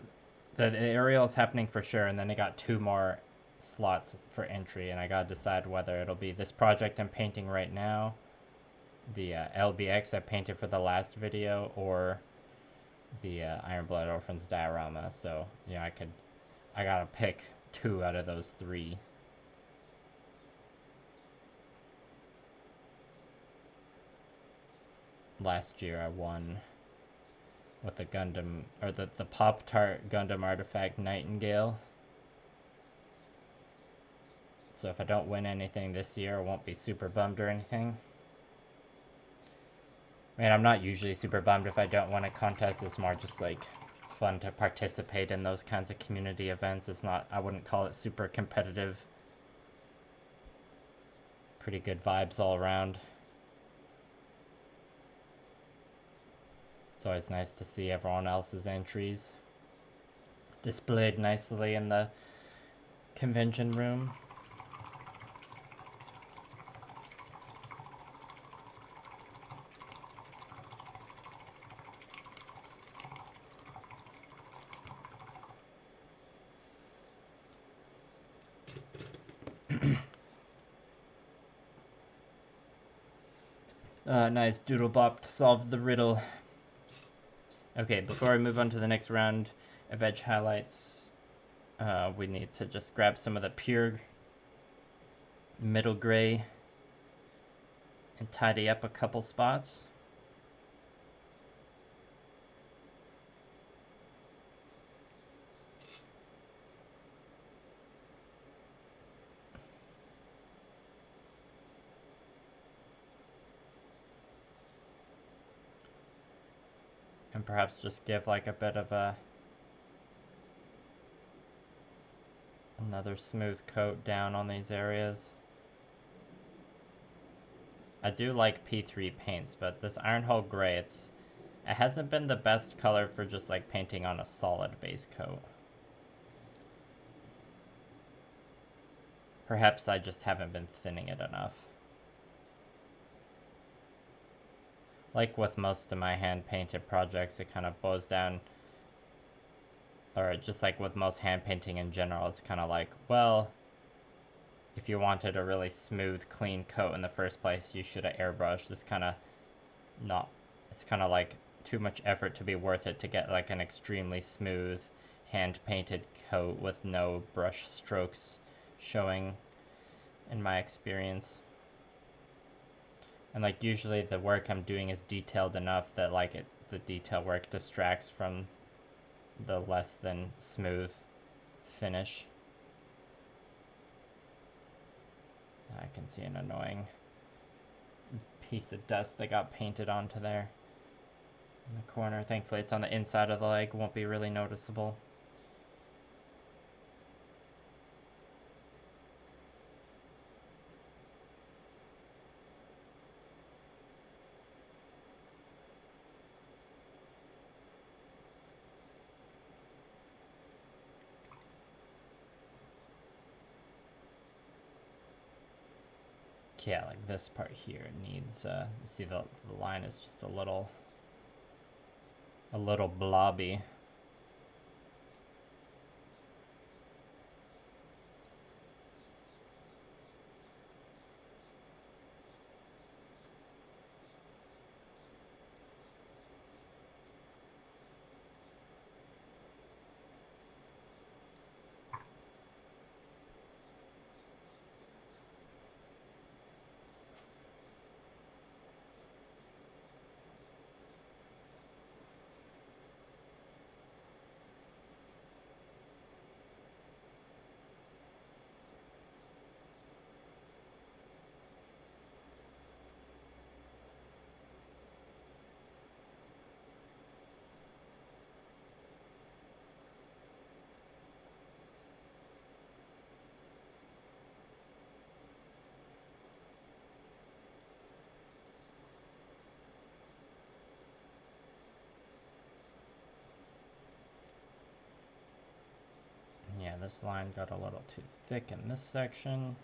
the aerial is happening for sure, and then I got 2 more slots for entry, and I gotta decide whether it'll be this project I'm painting right now, the LBX I painted for the last video, or the Iron Blood Orphans diorama. So yeah, I gotta pick 2 out of those 3. Last year I won with the Gundam, or the Pop-Tart Gundam Artifact Nightingale. So if I don't win anything this year, I won't be super bummed or anything. I mean, I'm not usually super bummed if I don't win a contest. It's more just like fun to participate in those kinds of community events. It's not, I wouldn't call it super competitive. Pretty good vibes all around. It's always nice to see everyone else's entries displayed nicely in the convention room. Nice, Doodlebop solved the riddle. Okay, before I move on to the next round of edge highlights, we need to just grab some of the pure middle gray and tidy up a couple spots. And perhaps just give like a bit of another smooth coat down on these areas. I do like P3 paints, but this Iron Hull Gray, it hasn't been the best color for just like painting on a solid base coat. Perhaps I just haven't been thinning it enough. Like with most of my hand-painted projects, it kind of boils down, or just like with most hand painting in general, it's kind of like, well, if you wanted a really smooth, clean coat in the first place, you should have airbrushed. It's kind of like too much effort to be worth it to get like an extremely smooth, hand-painted coat with no brush strokes showing, in my experience. And like usually the work I'm doing is detailed enough that like the detail work distracts from the less than smooth finish. I can see an annoying piece of dust that got painted onto there in the corner. Thankfully it's on the inside of the leg, won't be really noticeable. Yeah, like this part here needs, you see the line is just a little a little blobby. Yeah, this line got a little too thick in this section.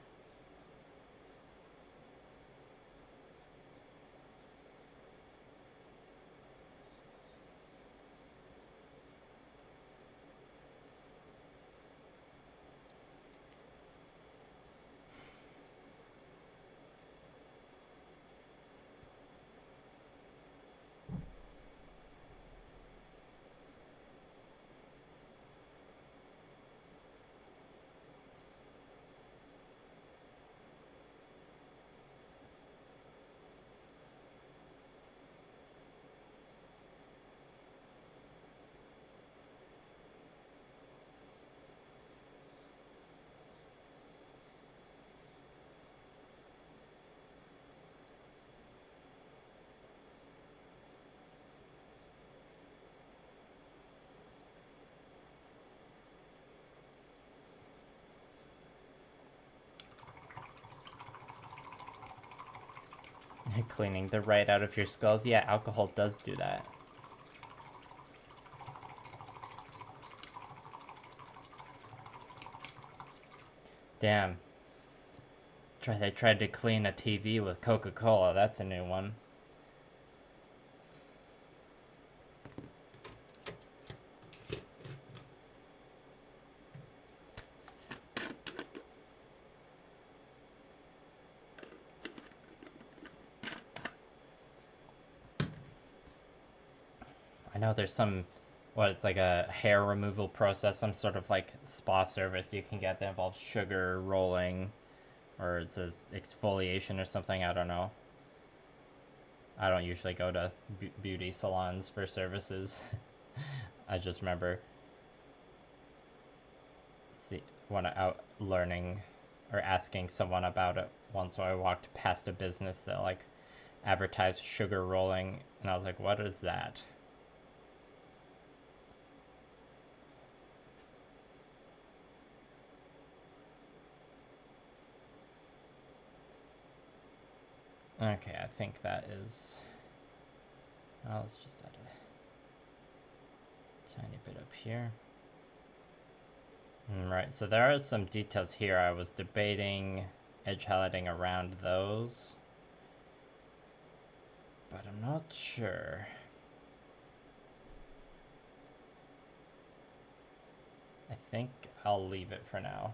Cleaning the right out of your skulls. Yeah, alcohol does do that. Damn. They tried to clean a TV with Coca-Cola. That's a new one. I know there's some, it's like a hair removal process, some sort of like spa service you can get that involves sugar rolling, or it says exfoliation or something, I don't know. I don't usually go to beauty salons for services. I just remember when out learning or asking someone about it once when I walked past a business that like advertised sugar rolling, and I was like, what is that? Okay, I think that is... Oh, let's just add a tiny bit up here. Right, so there are some details here. I was debating edge highlighting around those, but I'm not sure. I think I'll leave it for now.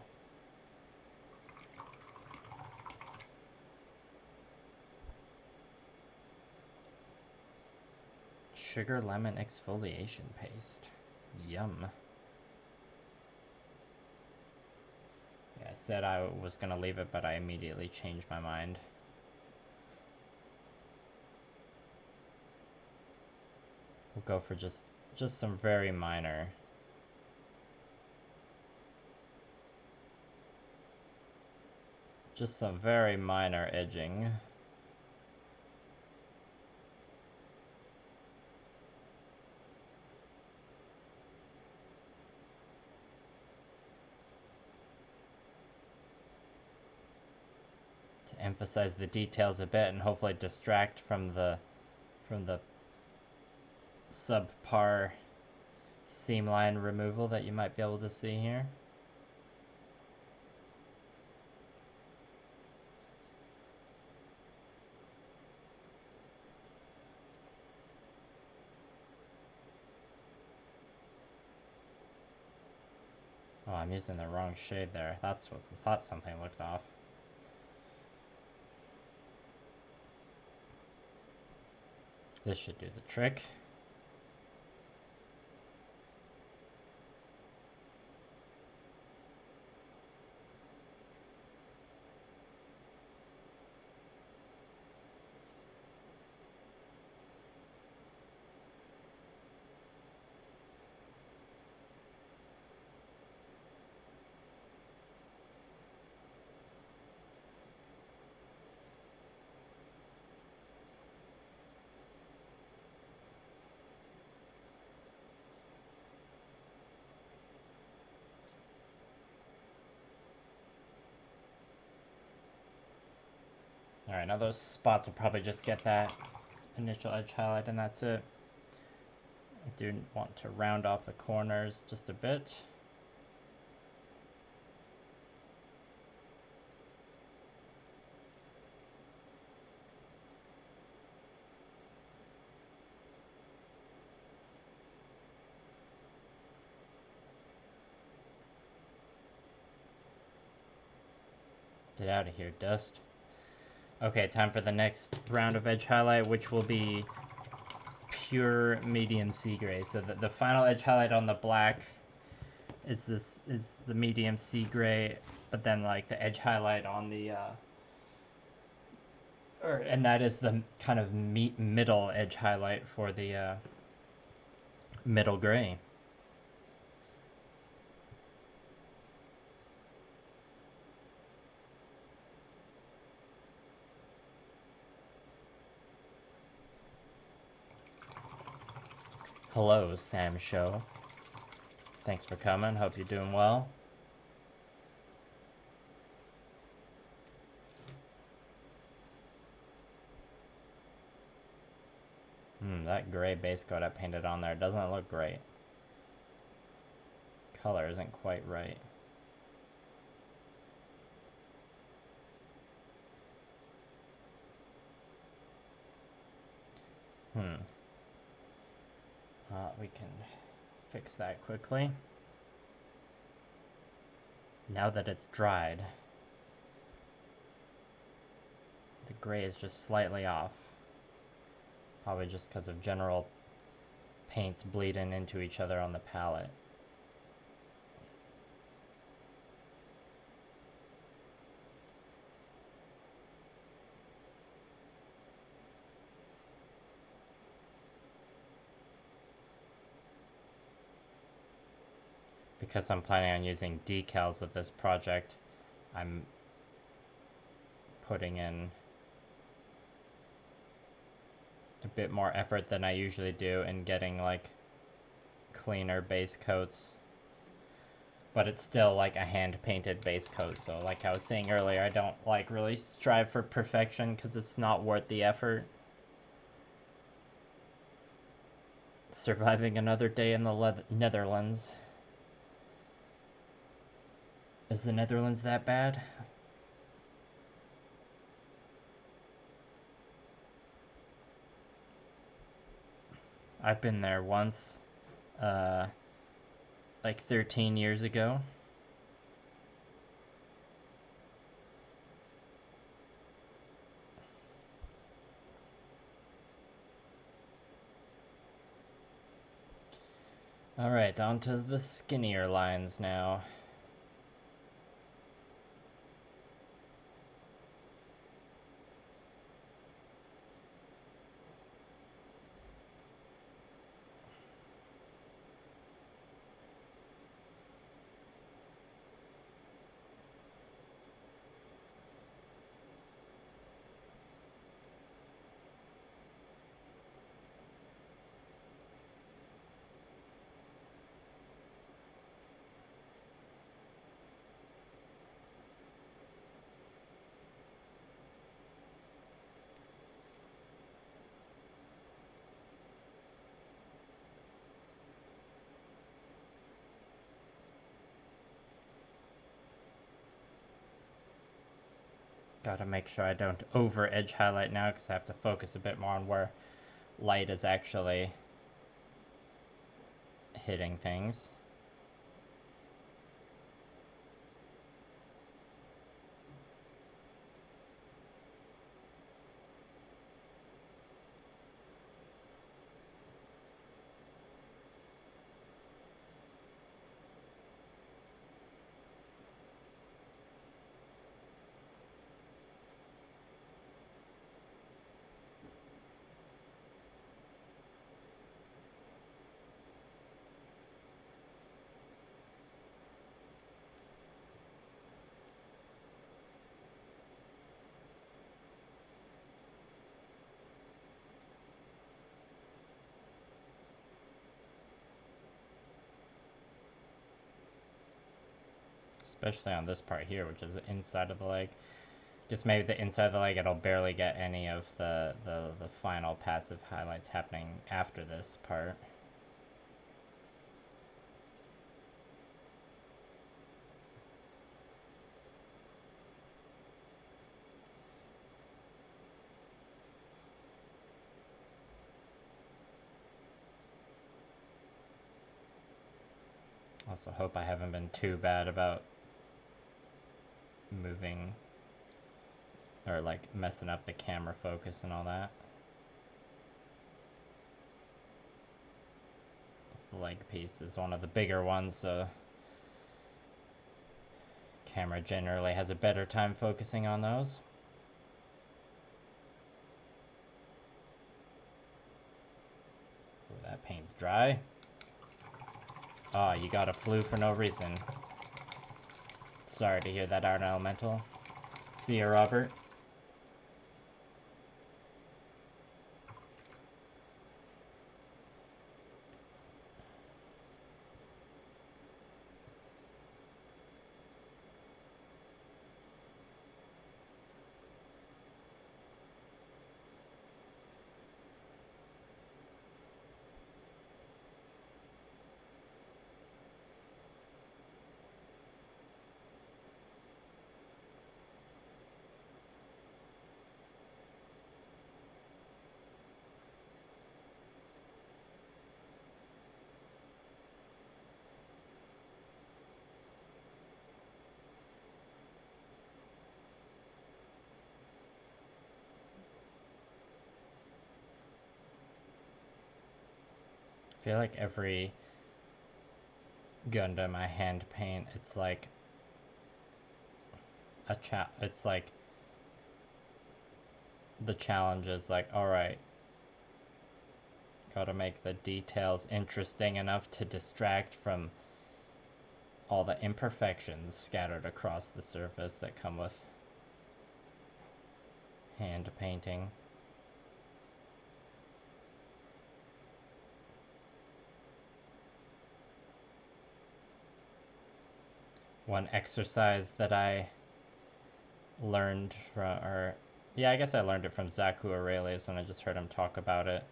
Sugar lemon exfoliation paste. Yum. Yeah, I said I was gonna leave it, but I immediately changed my mind. We'll go for just some very minor. Just some very minor edging. Emphasize the details a bit and hopefully distract from the subpar seam line removal that you might be able to see here. Oh, I'm using the wrong shade there. That's what I thought something looked off. This should do the trick. Alright, now those spots will probably just get that initial edge highlight and that's it. I do want to round off the corners just a bit. Get out of here, dust. Okay, time for the next round of edge highlight, which will be pure medium sea gray. So the final edge highlight on the black is the medium sea gray, but then like the edge highlight on the and that is the kind of middle edge highlight for the middle gray. Hello, Sam Show. Thanks for coming. Hope you're doing well. That gray base coat I painted on there doesn't look great. Color isn't quite right. We can fix that quickly. Now that it's dried, the gray is just slightly off. Probably just because of general paints bleeding into each other on the palette. Because I'm planning on using decals with this project, I'm putting in a bit more effort than I usually do in getting like cleaner base coats. But it's still like a hand painted base coat, so like I was saying earlier, I don't like really strive for perfection because it's not worth the effort. Surviving another day in the Netherlands. Is the Netherlands that bad? I've been there once, like 13 years ago. Alright, on to the skinnier lines now. Gotta make sure I don't over edge highlight now because I have to focus a bit more on where light is actually hitting things. especially on this part here, which is the inside of the leg. Just maybe the inside of the leg, it'll barely get any of the final passive highlights happening after this part. Also hope I haven't been too bad about moving or like messing up the camera focus and all that. This leg piece is one of the bigger ones, so camera generally has a better time focusing on those. Ooh, that paint's dry. Oh, you got a flu for no reason. Sorry to hear that, Art Elemental. See you, Robert. I feel like every Gundam I hand paint, it's like it's like the challenge is like, alright, gotta make the details interesting enough to distract from all the imperfections scattered across the surface that come with hand painting. One exercise that I learned from, or yeah, I guess I learned it from Zaku Aurelius when I just heard him talk about it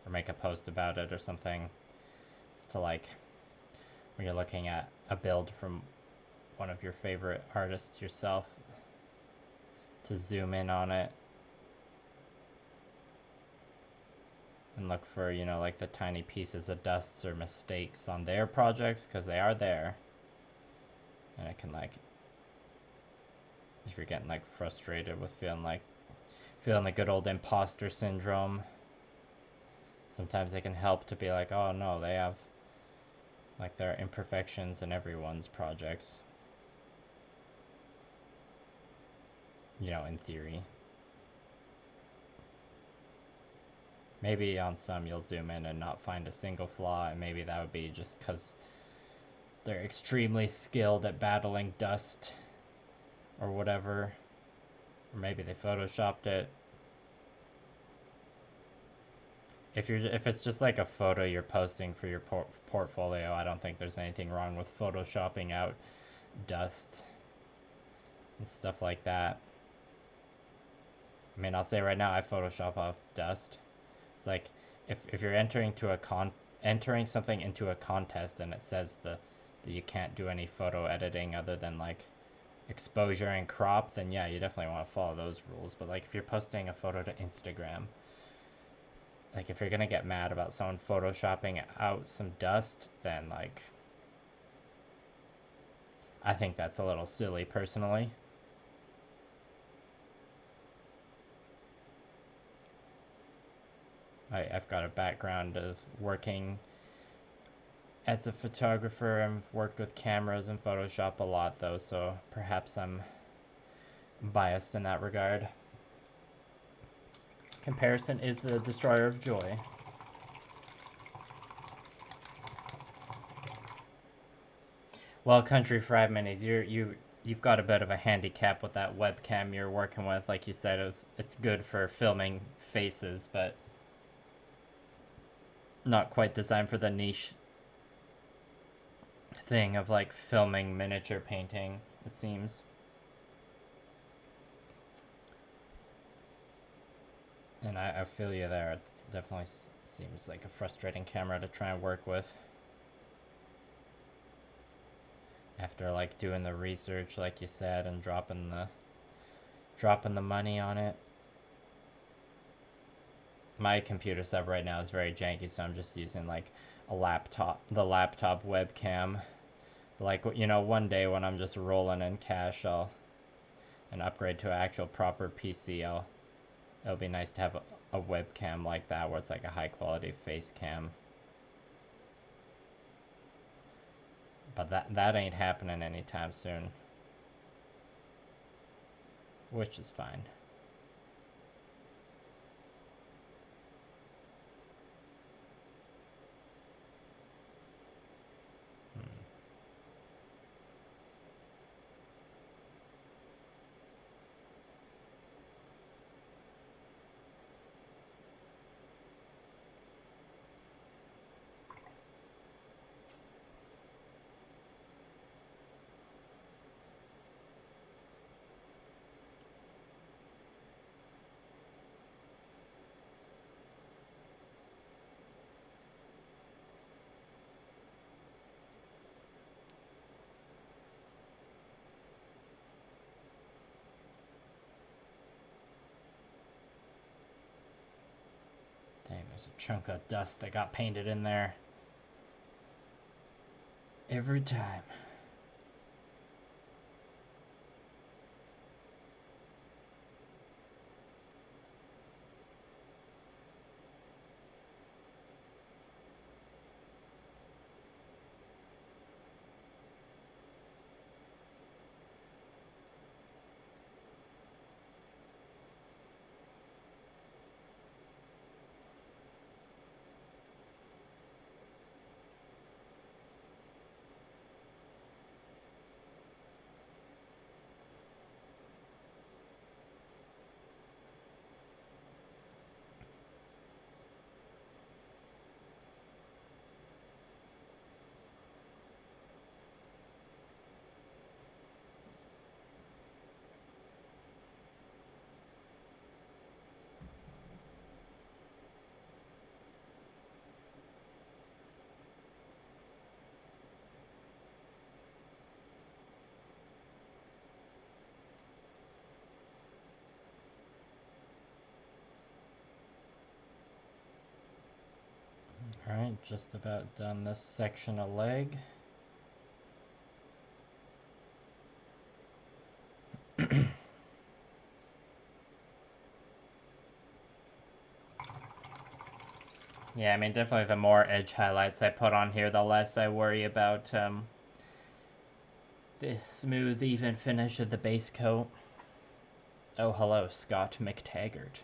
or make a post about it or something. It's to like, when you're looking at a build from one of your favorite artists yourself, to zoom in on it and look for, you know, like the tiny pieces of dusts or mistakes on their projects, because they are there. And it can like, if you're getting like frustrated with feeling the good old imposter syndrome, sometimes it can help to be like, oh no, they have, like, there are imperfections in everyone's projects. You know, in theory. Maybe on some you'll zoom in and not find a single flaw, and maybe that would be just because they're extremely skilled at battling dust or whatever. Or maybe they photoshopped it. If it's just like a photo you're posting for your portfolio, I don't think there's anything wrong with photoshopping out dust and stuff like that. I mean, I'll say right now I Photoshop off dust. It's like if you're entering something into a contest and it says that you can't do any photo editing other than like exposure and crop, then yeah, you definitely want to follow those rules. But like if you're posting a photo to Instagram, like if you're gonna get mad about someone photoshopping out some dust, then like I think that's a little silly personally. I've got a background of working as a photographer. I've worked with cameras and Photoshop a lot though, so perhaps I'm biased in that regard. Comparison is the destroyer of joy. Well, Country Fried Minis, you've got a bit of a handicap with that webcam you're working with. Like you said, it's good for filming faces, but not quite designed for the niche thing of like filming miniature painting, it seems. And I feel you there. It definitely seems like a frustrating camera to try and work with. After like doing the research, like you said, and dropping the money on it. My computer setup right now is very janky, so I'm just using like the laptop webcam. Like, you know, one day when I'm just rolling in cash, I'll and upgrade to an actual proper PC. It'll be nice to have a webcam like that where it's like a high quality face cam. But that ain't happening anytime soon. Which is fine. Dang, there's a chunk of dust that got painted in there. Every time. Alright, just about done this section of leg. Yeah, I mean, definitely the more edge highlights I put on here, the less I worry about the smooth, even finish of the base coat. Oh, hello, Scott McTaggart.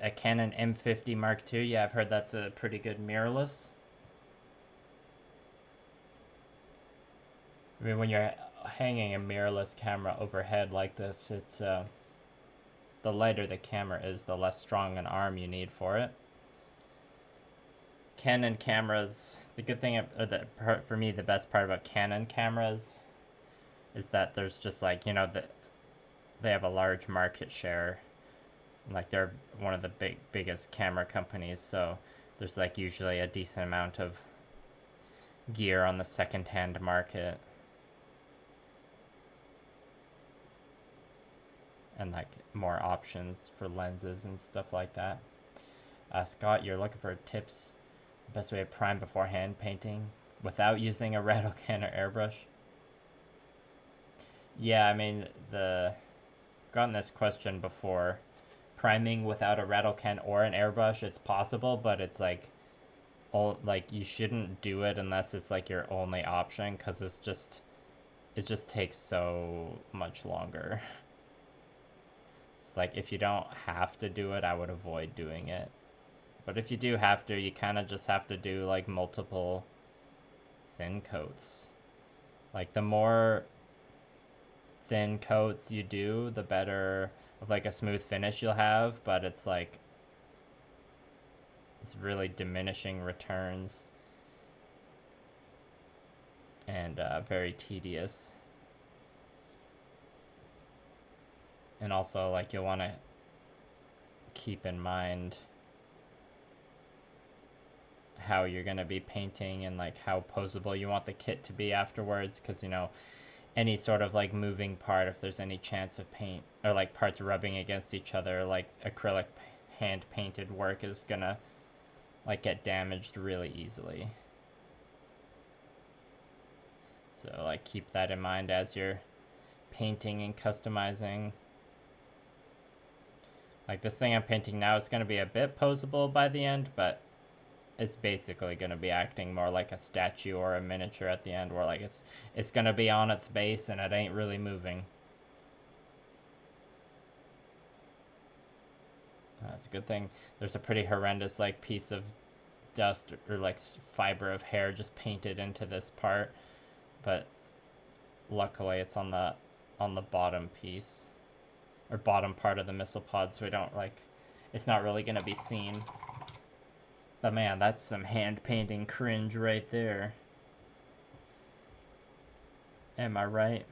A Canon M50 Mark II. Yeah, I've heard that's a pretty good mirrorless. I mean, when you're hanging a mirrorless camera overhead like this, it's the lighter the camera is, the less strong an arm you need for it. Canon cameras, the good thing, or for me, the best part about Canon cameras is that there's just like, you know, they have a large market share. Like, they're one of the biggest camera companies, so there's like usually a decent amount of gear on the second-hand market. And like more options for lenses and stuff like that. Scott, you're looking for tips, the best way to prime beforehand painting without using a rattle can or airbrush? Yeah, I mean, I've gotten this question before. Priming without a rattle can or an airbrush, it's possible, but it's like you shouldn't do it unless it's like your only option, because it just takes so much longer. It's like, if you don't have to do it, I would avoid doing it. But if you do have to, you kind of just have to do like multiple thin coats. Like, the more thin coats you do, the better of like a smooth finish you'll have, but it's like, it's really diminishing returns. and very tedious. And also, like, you'll want to keep in mind how you're going to be painting and like how posable you want the kit to be afterwards, because you know, any sort of like moving part, if there's any chance of paint or like parts rubbing against each other, like acrylic hand painted work is gonna like get damaged really easily. So like keep that in mind as you're painting and customizing. Like this thing I'm painting now is gonna be a bit posable by the end, but it's basically going to be acting more like a statue or a miniature at the end, where like it's going to be on its base and it ain't really moving. That's a good thing. There's a pretty horrendous like piece of dust or like fiber of hair just painted into this part, but luckily it's on the bottom piece or bottom part of the missile pod, so we don't like, it's not really going to be seen. But man, that's some hand painting cringe right there. Am I right?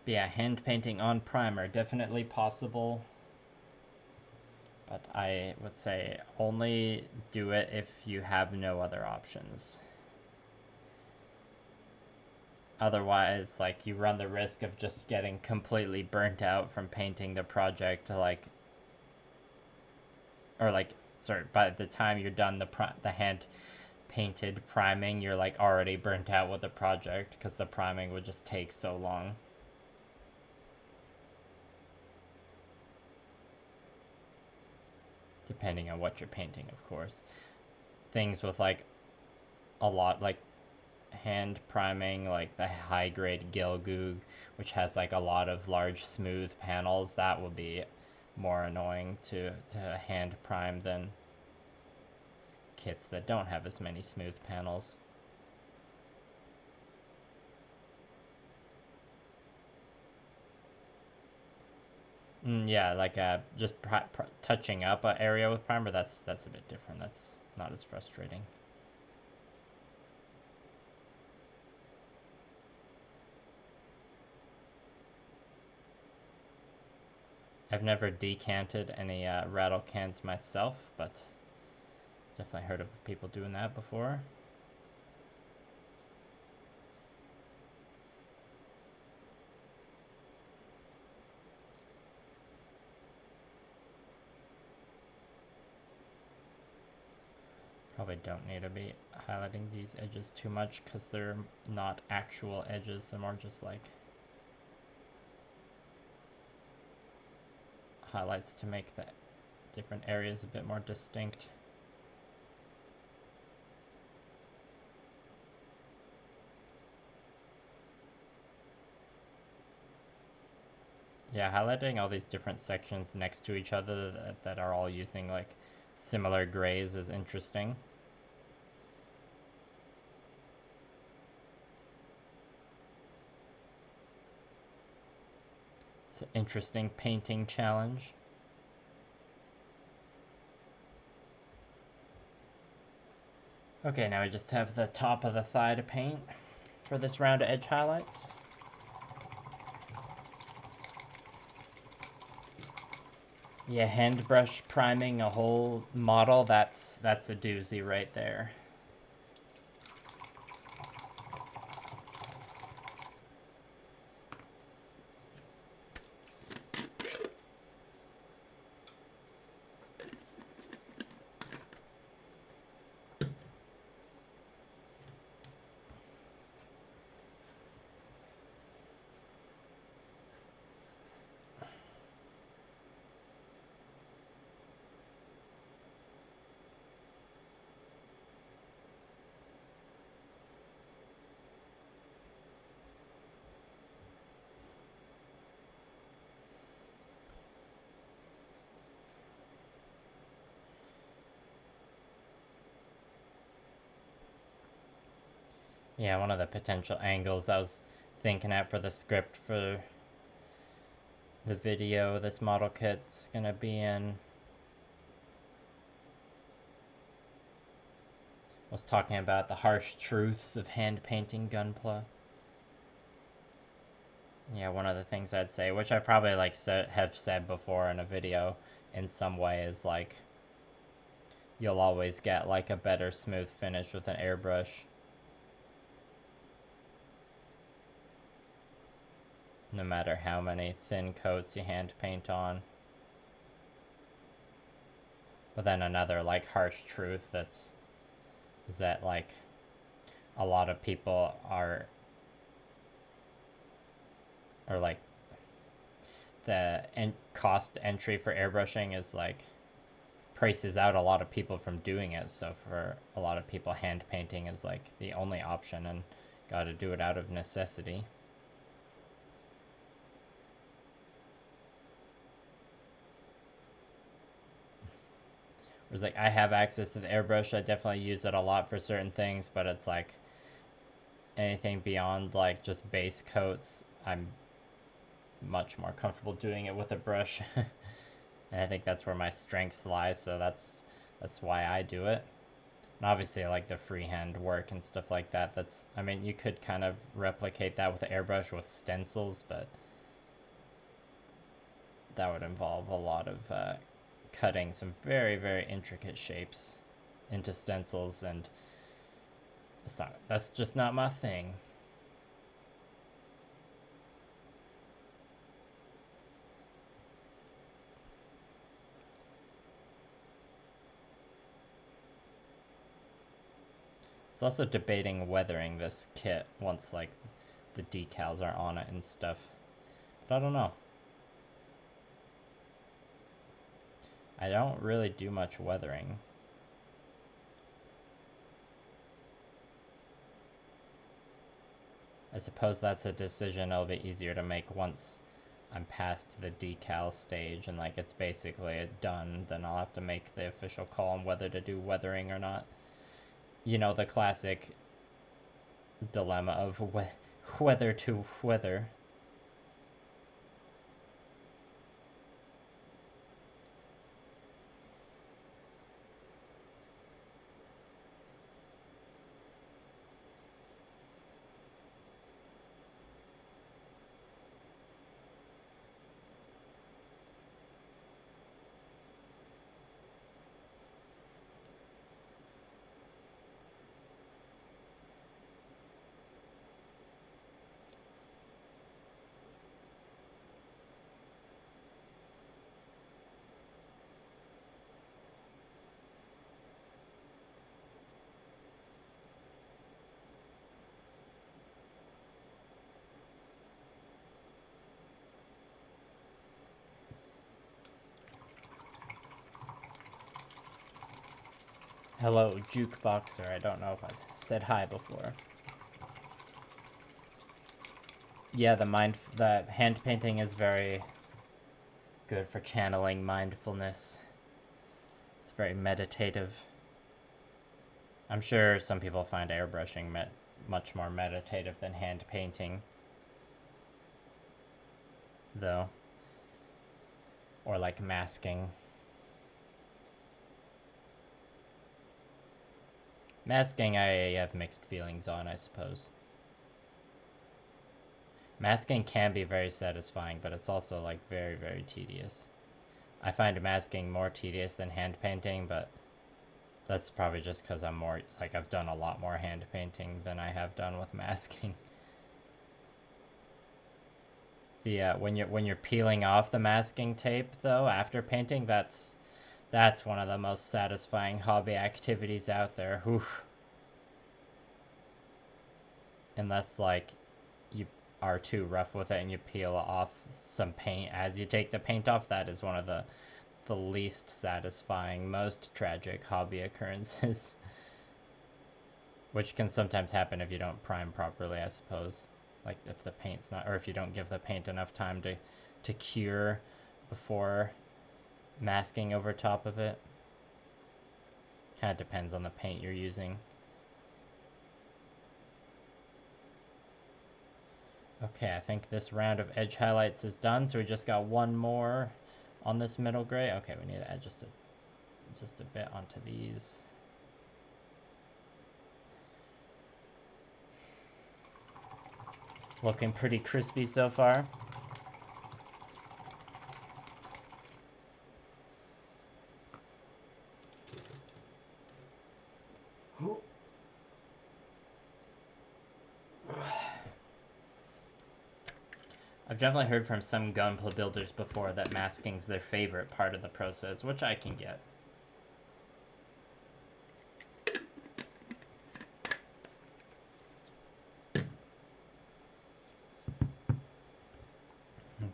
But yeah, hand painting on primer, definitely possible. But I would say only do it if you have no other options. Otherwise, like, you run the risk of just getting completely burnt out from painting the project, like, or like, sorry, by the time you're done the hand painted priming, you're like already burnt out with the project because the priming would just take so long. Depending on what you're painting, of course. Things with like a lot, like hand priming, like the high grade Gilgug, which has like a lot of large smooth panels, that would be more annoying to hand prime than kits that don't have as many smooth panels. Yeah, like just touching up an area with primer, that's a bit different. That's not as frustrating. I've never decanted any rattle cans myself, but definitely heard of people doing that before. Probably don't need to be highlighting these edges too much because they're not actual edges, they're more just like highlights to make the different areas a bit more distinct. Yeah, highlighting all these different sections next to each other that are all using like similar grays is interesting. It's an interesting painting challenge. Okay, now we just have the top of the thigh to paint for this round of edge highlights. Yeah, hand brush priming a whole model, that's a doozy right there. Yeah, one of the potential angles I was thinking at for the script for the video this model kit's gonna be in was talking about the harsh truths of hand painting Gunpla. Yeah, one of the things I'd say, which I probably like have said before in a video in some way, is like you'll always get like a better smooth finish with an airbrush, no matter how many thin coats you hand paint on. But then another like harsh truth is that like a lot of people are like the cost entry for airbrushing is like prices out a lot of people from doing it. So for a lot of people, hand painting is like the only option, and got to do it out of necessity. Whereas like I have access to the airbrush, I definitely use it a lot for certain things, but it's like anything beyond like just base coats, I'm much more comfortable doing it with a brush. And I think that's where my strengths lie, so that's why I do it. And obviously like the freehand work and stuff like that, that's, I mean, you could kind of replicate that with the airbrush with stencils, but that would involve a lot of cutting some very, very intricate shapes into stencils, and that's just not my thing. It's also debating weathering this kit once like the decals are on it and stuff. But I don't know. I don't really do much weathering. I suppose that's a decision it'll be easier to make once I'm past the decal stage and like it's basically done. Then I'll have to make the official call on whether to do weathering or not. You know, the classic dilemma of whether to weather. Hello, Jukeboxer. I don't know if I said hi before. Yeah, the hand painting is very good for channeling mindfulness. It's very meditative. I'm sure some people find airbrushing much more meditative than hand painting, though. Or like masking. Masking I have mixed feelings on, I suppose. Masking can be very satisfying, but it's also like very, very tedious. I find masking more tedious than hand painting, but that's probably just because I'm more, like I've done a lot more hand painting than I have done with masking. The when you're peeling off the masking tape though after painting, that's one of the most satisfying hobby activities out there. Oof. Unless like you are too rough with it and you peel off some paint as you take the paint off, that is one of the least satisfying, most tragic hobby occurrences. Which can sometimes happen if you don't prime properly, I suppose. Like if the paint's not, or if you don't give the paint enough time to cure before masking over top of it. Kind of depends on the paint you're using. Okay, I think this round of edge highlights is done, so we just got one more on this middle gray. Okay, we need to add just a bit onto these. Looking pretty crispy so far. I've definitely heard from some Gunpla builders before that masking's their favorite part of the process, which I can get.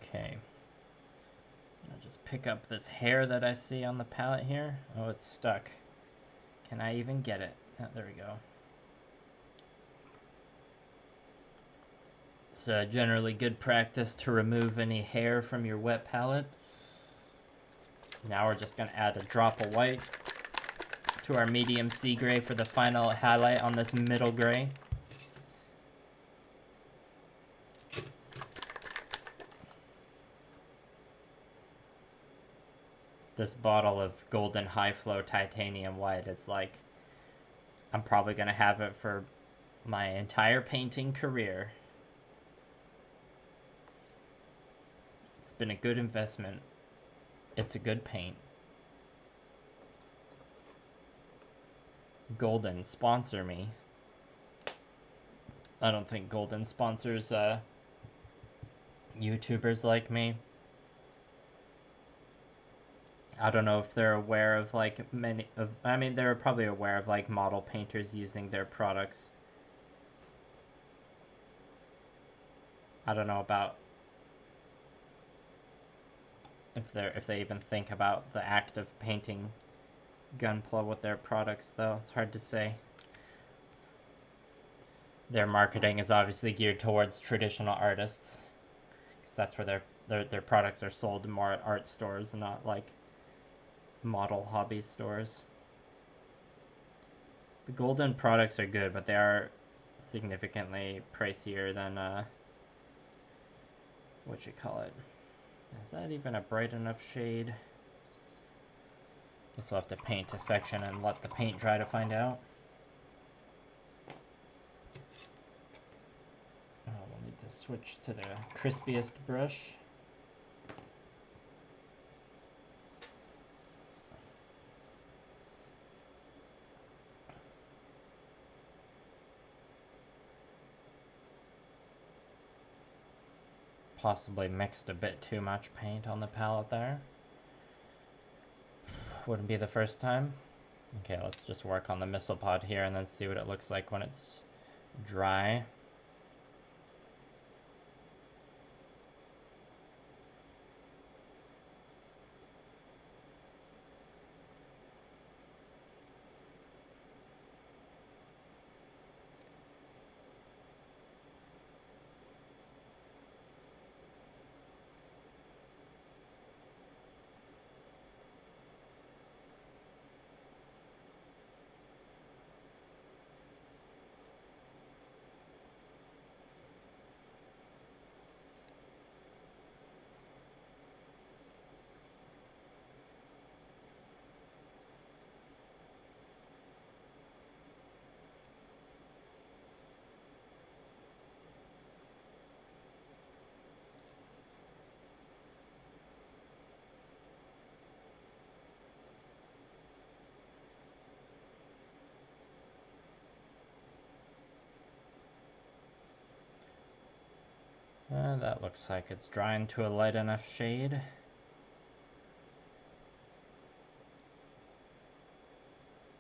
Okay. I'll just pick up this hair that I see on the palette here. Oh, it's stuck. Can I even get it? Oh, there we go. It's generally good practice to remove any hair from your wet palette. Now we're just going to add a drop of white to our medium sea gray for the final highlight on this middle gray. This bottle of golden high flow titanium white is like, I'm probably going to have it for my entire painting career. It's been a good investment. It's a good paint. Golden, sponsor me. I don't think Golden sponsors YouTubers like me. I don't know if they're aware of like I mean, they're probably aware of like model painters using their products. I don't know about if they even think about the act of painting Gunpla with their products, though. It's hard to say. Their marketing is obviously geared towards traditional artists, because that's where their products are sold more at art stores, not like model hobby stores. The Golden products are good, but they are significantly pricier than what you call it. Is that even a bright enough shade? Guess we'll have to paint a section and let the paint dry to find out. Oh, we'll need to switch to the crispiest brush. Possibly mixed a bit too much paint on the palette there. Wouldn't be the first time. Okay, let's just work on the missile pod here and then see what it looks like when it's dry. That looks like it's drying to a light enough shade.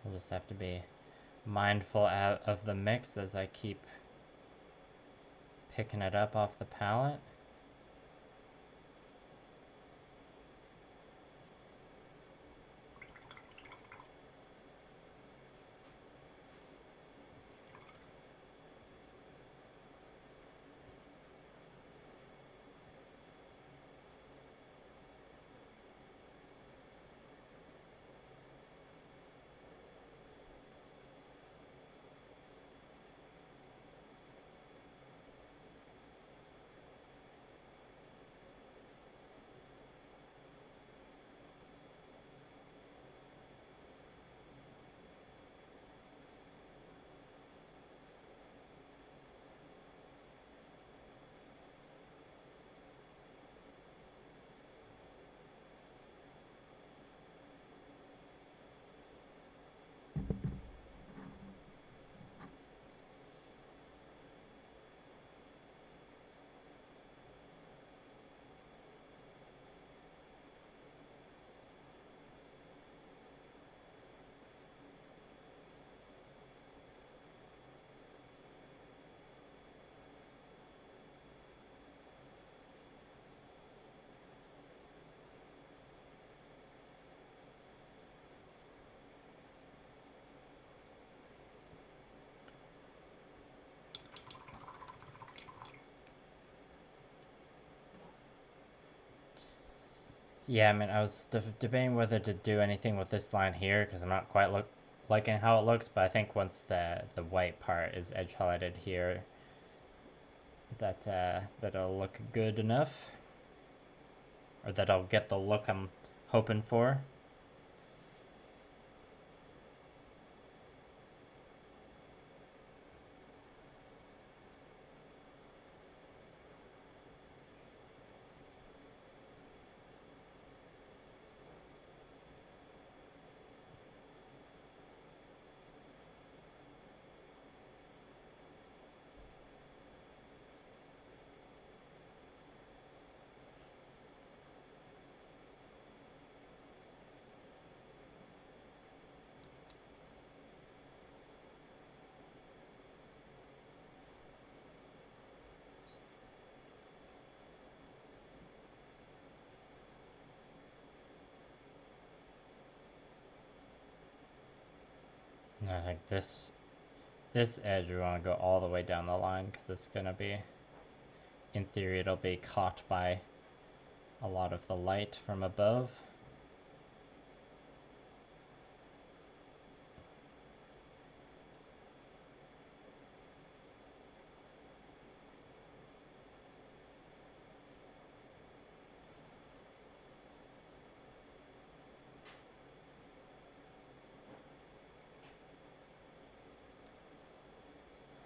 We'll just have to be mindful of the mix as I keep picking it up off the palette. Yeah, I mean, I was debating whether to do anything with this line here because I'm not quite liking how it looks, but I think once the white part is edge highlighted here, that'll look good enough, or that'll get the look I'm hoping for. And I think this edge we want to go all the way down the line because it's gonna be, in theory, it'll be caught by a lot of the light from above.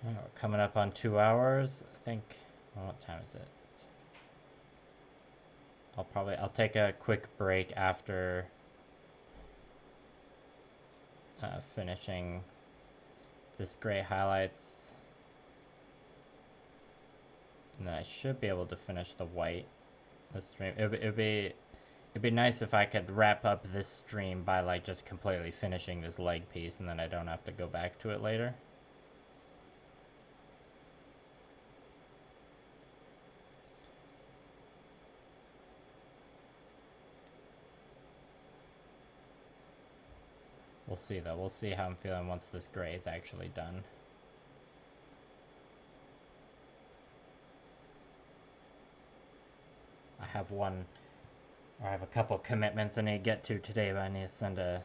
We're coming up on 2 hours, I think. Well, what time is it? I'll take a quick break after finishing this gray highlights, and then I should be able to finish the white this stream. It'd be nice if I could wrap up this stream by like just completely finishing this leg piece, and then I don't have to go back to it later. We'll see though. We'll see how I'm feeling once this gray is actually done. I have a couple commitments I need to get to today, but I need to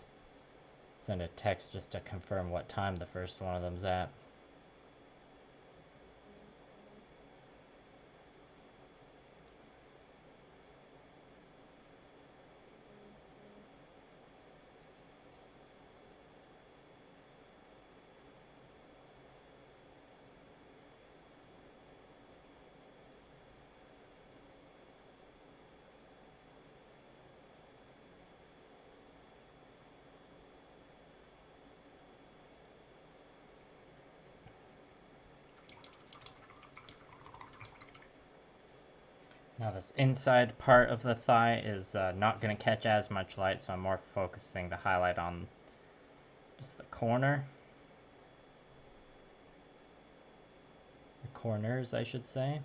send a text just to confirm what time the first one of them's at. Now this inside part of the thigh is not going to catch as much light, so I'm more focusing the highlight on just the corner. The corners, I should say.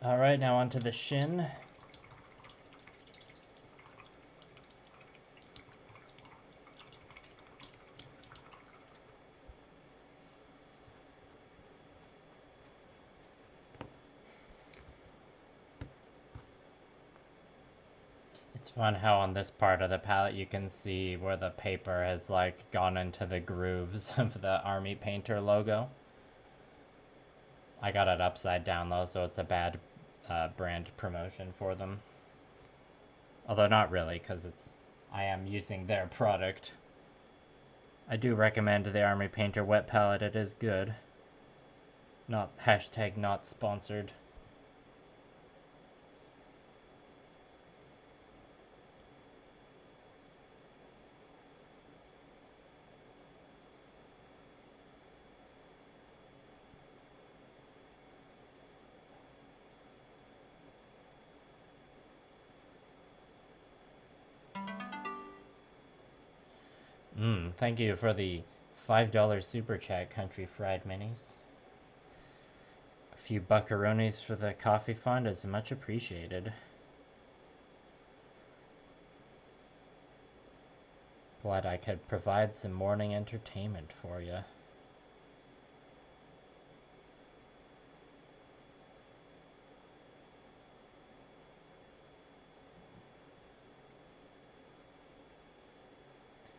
All right, now onto the shin. It's fun how on this part of the palette you can see where the paper has like gone into the grooves of the Army Painter logo. I got it upside down though, so it's a bad brand promotion for them. Although not really, because I am using their product. I do recommend the Army Painter wet palette. It is good. Not hashtag not sponsored. Thank you for the $5 super chat, Country Fried Minis. A few buckaroonies for the coffee fund is much appreciated. Glad I could provide some morning entertainment for you.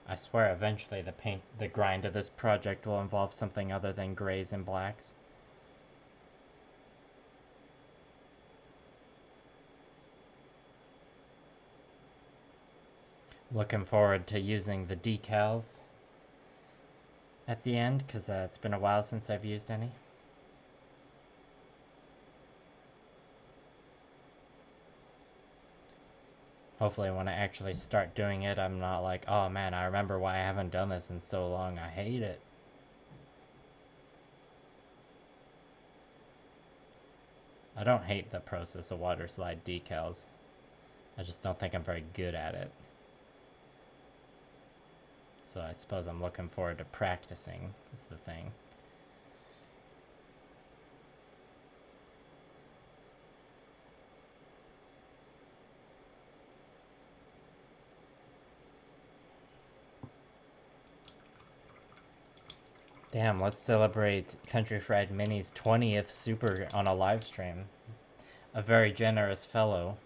I swear eventually the grind of this project will involve something other than grays and blacks. Looking forward to using the decals at the end, because it's been a while since I've used any. Hopefully when I actually start doing it, I'm not like, oh man, I remember why I haven't done this in so long. I hate it. I don't hate the process of water slide decals. I just don't think I'm very good at it. So I suppose I'm looking forward to practicing, is the thing. Damn, let's celebrate Country Fried Mini's 20th super on a live stream. A very generous fellow.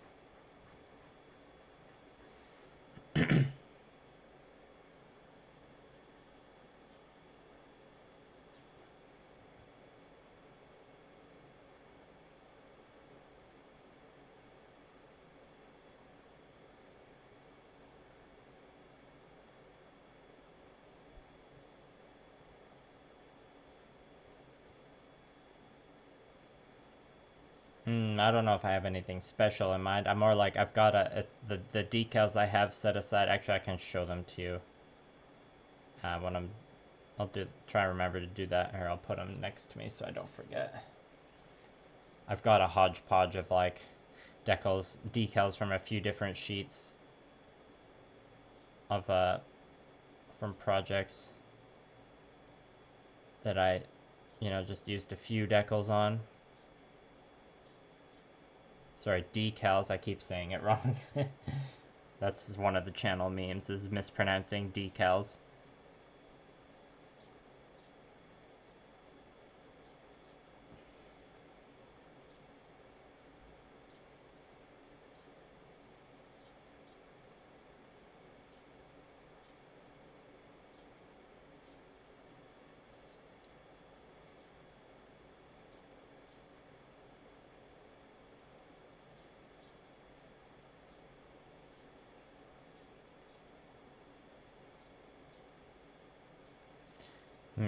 I don't know if I have anything special in mind. I'm more like I've got the decals I have set aside. Actually, I can show them to you when I'll try and remember to do that, or I'll put them next to me so I don't forget. I've got a hodgepodge of like decals from a few different sheets of from projects that I just used a few decals on. Sorry, decals, I keep saying it wrong. That's one of the channel memes, is mispronouncing decals.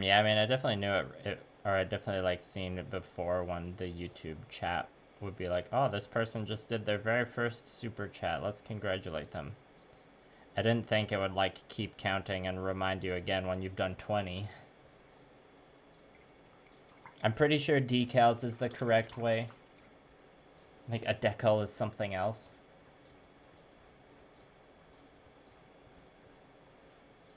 Yeah, I mean, I definitely knew or I definitely like seen it before when the YouTube chat would be like, oh, this person just did their very first super chat. Let's congratulate them. I didn't think it would like keep counting and remind you again when you've done 20. I'm pretty sure decals is the correct way. Like a decal is something else.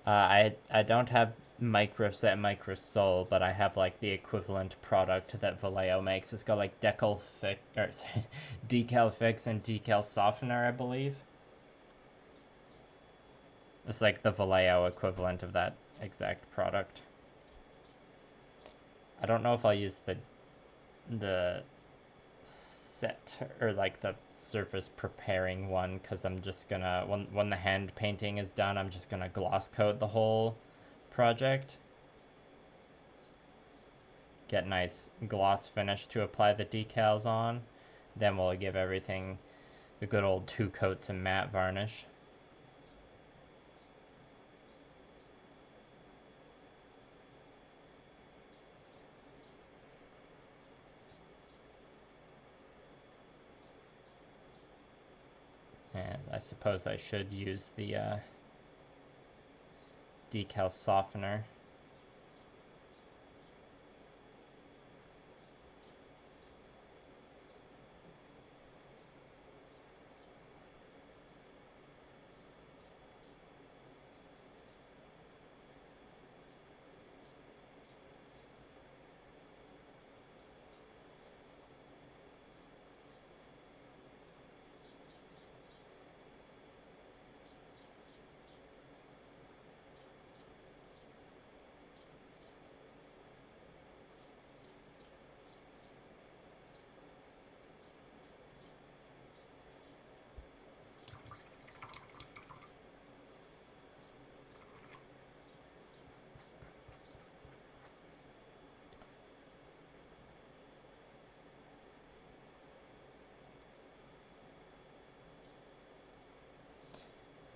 I don't have Microset Microsol, but I have like the equivalent product that Vallejo makes. It's got like decal fix and decal softener, I believe. It's like the Vallejo equivalent of that exact product. I don't know if I'll use the set or like the surface preparing one, because I'm just gonna when the hand painting is done, I'm just gonna gloss coat the whole project. get nice gloss finish to apply the decals on. Then we'll give everything the good old 2 coats of matte varnish. And I suppose I should use the decal softener.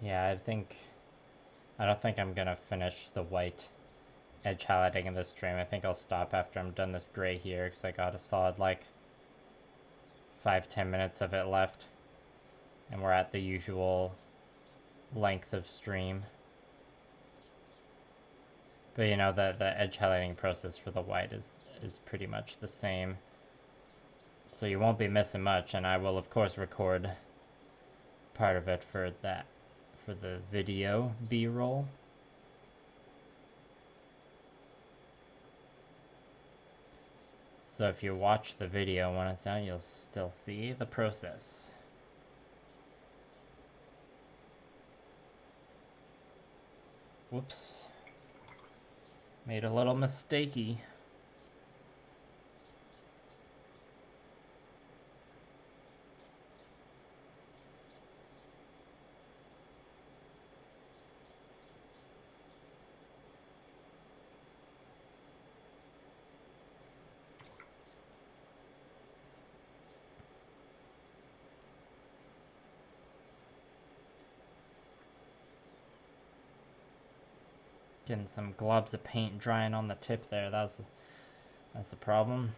Yeah, I don't think I'm gonna finish the white edge highlighting in this stream. I think I'll stop after I'm done this gray here, because I got a solid like 5-10 minutes of it left, and we're at the usual length of stream. But you know, the edge highlighting process for the white is pretty much the same, so you won't be missing much. And I will of course record part of it for that, for the video B-roll. So if you watch the video when it's done, you'll still see the process. Whoops. Made a little mistakey. Getting some globs of paint drying on the tip there. That's a problem.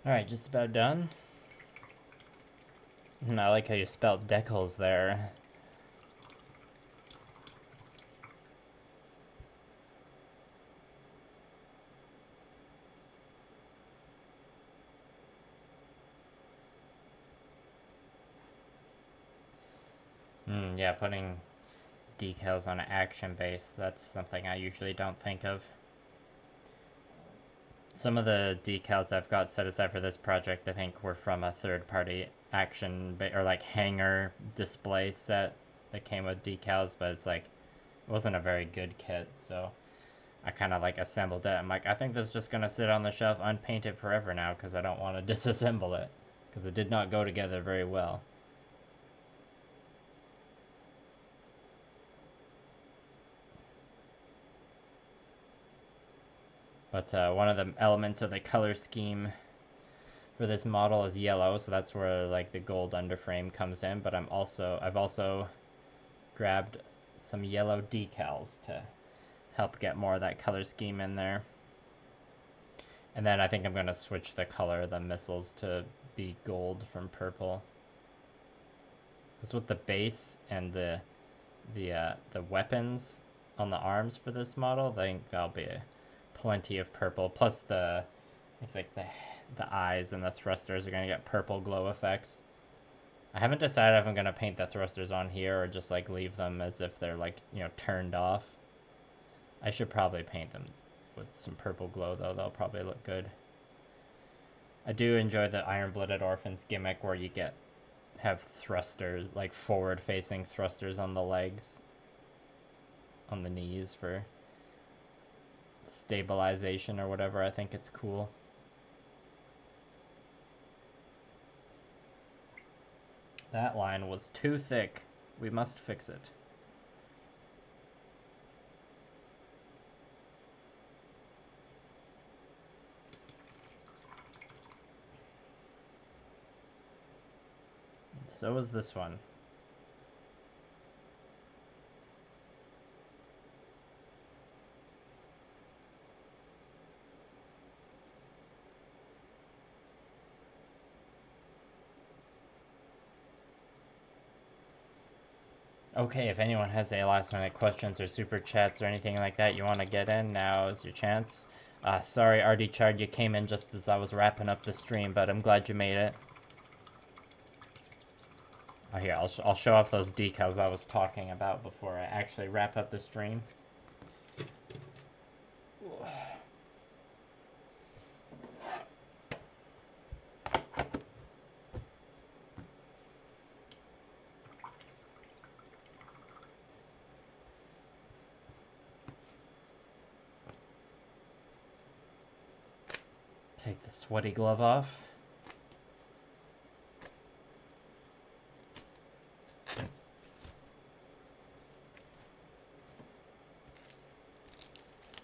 Alright, just about done. I like how you spelled decals there. Yeah, putting decals on an action base, that's something I usually don't think of. Some of the decals I've got set aside for this project, I think, were from a third-party action or like hanger display set that came with decals, but it's like it wasn't a very good kit, so I kind of like assembled it. I'm like, I think this is just gonna sit on the shelf unpainted forever now because I don't want to disassemble it because it did not go together very well. But one of the elements of the color scheme for this model is yellow, so that's where like the gold underframe comes in. But I've also grabbed some yellow decals to help get more of that color scheme in there. And then I think I'm gonna switch the color of the missiles to be gold from purple. Because with the base and the weapons on the arms for this model, I think that'll be plenty of purple. Plus it's like the eyes and the thrusters are gonna get purple glow effects. I haven't decided if I'm gonna paint the thrusters on here or just like leave them as if they're like, you know, turned off. I should probably paint them with some purple glow though. They'll probably look good. I do enjoy the Iron-Blooded Orphans gimmick where you have thrusters, like forward-facing thrusters on the legs, on the knees for stabilization or whatever. I think it's cool. That line was too thick. We must fix it. So is this one. Okay, if anyone has any last minute questions or super chats or anything like that you want to get in, now is your chance. Sorry, RD Chard, you came in just as I was wrapping up the stream, but I'm glad you made it. Oh, here, I'll show off those decals I was talking about before I actually wrap up the stream. Take the sweaty glove off.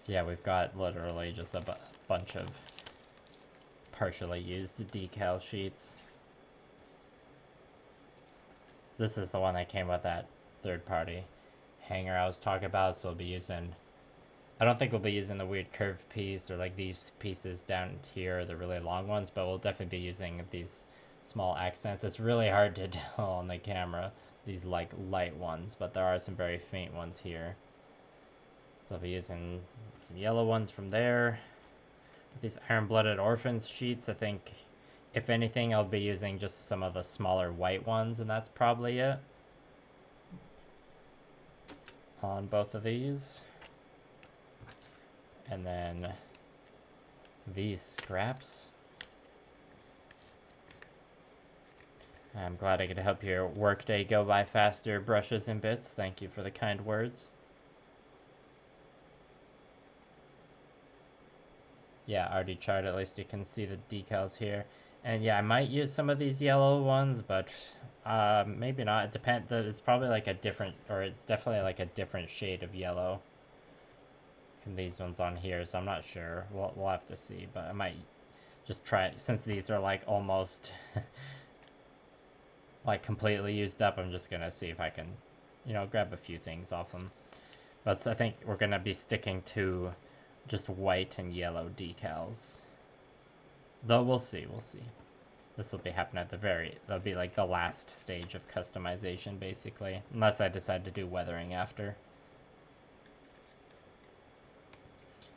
So yeah, we've got literally just a bunch of partially used decal sheets. This is the one that came with that third-party hanger I was talking about, so we'll be using... I don't think we'll be using the weird curved piece or like these pieces down here, the really long ones, but we'll definitely be using these small accents. It's really hard to tell on the camera, these like light ones, but there are some very faint ones here. So I'll be using some yellow ones from there. These Iron-Blooded Orphans sheets, I think, if anything, I'll be using just some of the smaller white ones, and that's probably it on both of these. And then these scraps. I'm glad I could help your workday go by faster, brushes and bits. Thank you for the kind words. Yeah, already charted, at least you can see the decals here. And yeah, I might use some of these yellow ones, but maybe not. It depends. It's probably like a different, or it's definitely like a different shade of yellow from these ones on here, so I'm not sure. We'll have to see, but I might just try, since these are like almost like completely used up, I'm just gonna see if I can, you know, grab a few things off them. But I think we're gonna be sticking to just white and yellow decals. Though we'll see. This will be happening at that'll be like the last stage of customization, basically. Unless I decide to do weathering after.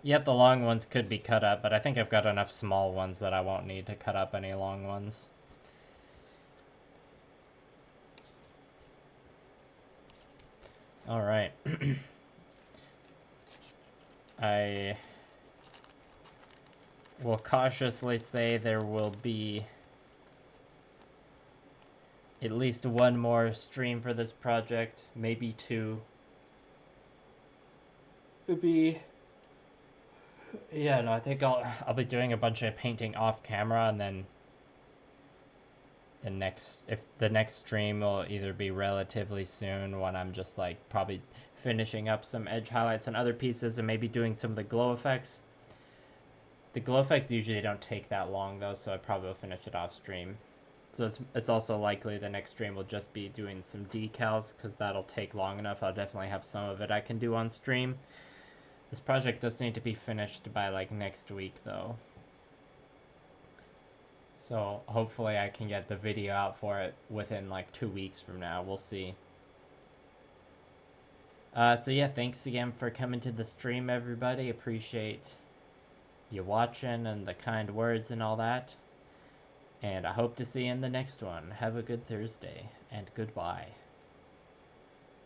Yep, the long ones could be cut up, but I think I've got enough small ones that I won't need to cut up any long ones. Alright. I will cautiously say there will be at least one more stream for this project, maybe two. It'd be... Yeah, no, I think I'll be doing a bunch of painting off camera, and then the next stream will either be relatively soon when I'm just like probably finishing up some edge highlights and other pieces and maybe doing some of the glow effects, The glow effects usually don't take that long though, so I probably will finish it off stream. So it's also likely the next stream will just be doing some decals, because that'll take long enough. I'll definitely have some of it I can do on stream. This project does need to be finished by like next week though. So hopefully I can get the video out for it within like 2 weeks from now. We'll see. So yeah, thanks again for coming to the stream, everybody. Appreciate you watching and the kind words and all that. And I hope to see you in the next one. Have a good Thursday, and goodbye.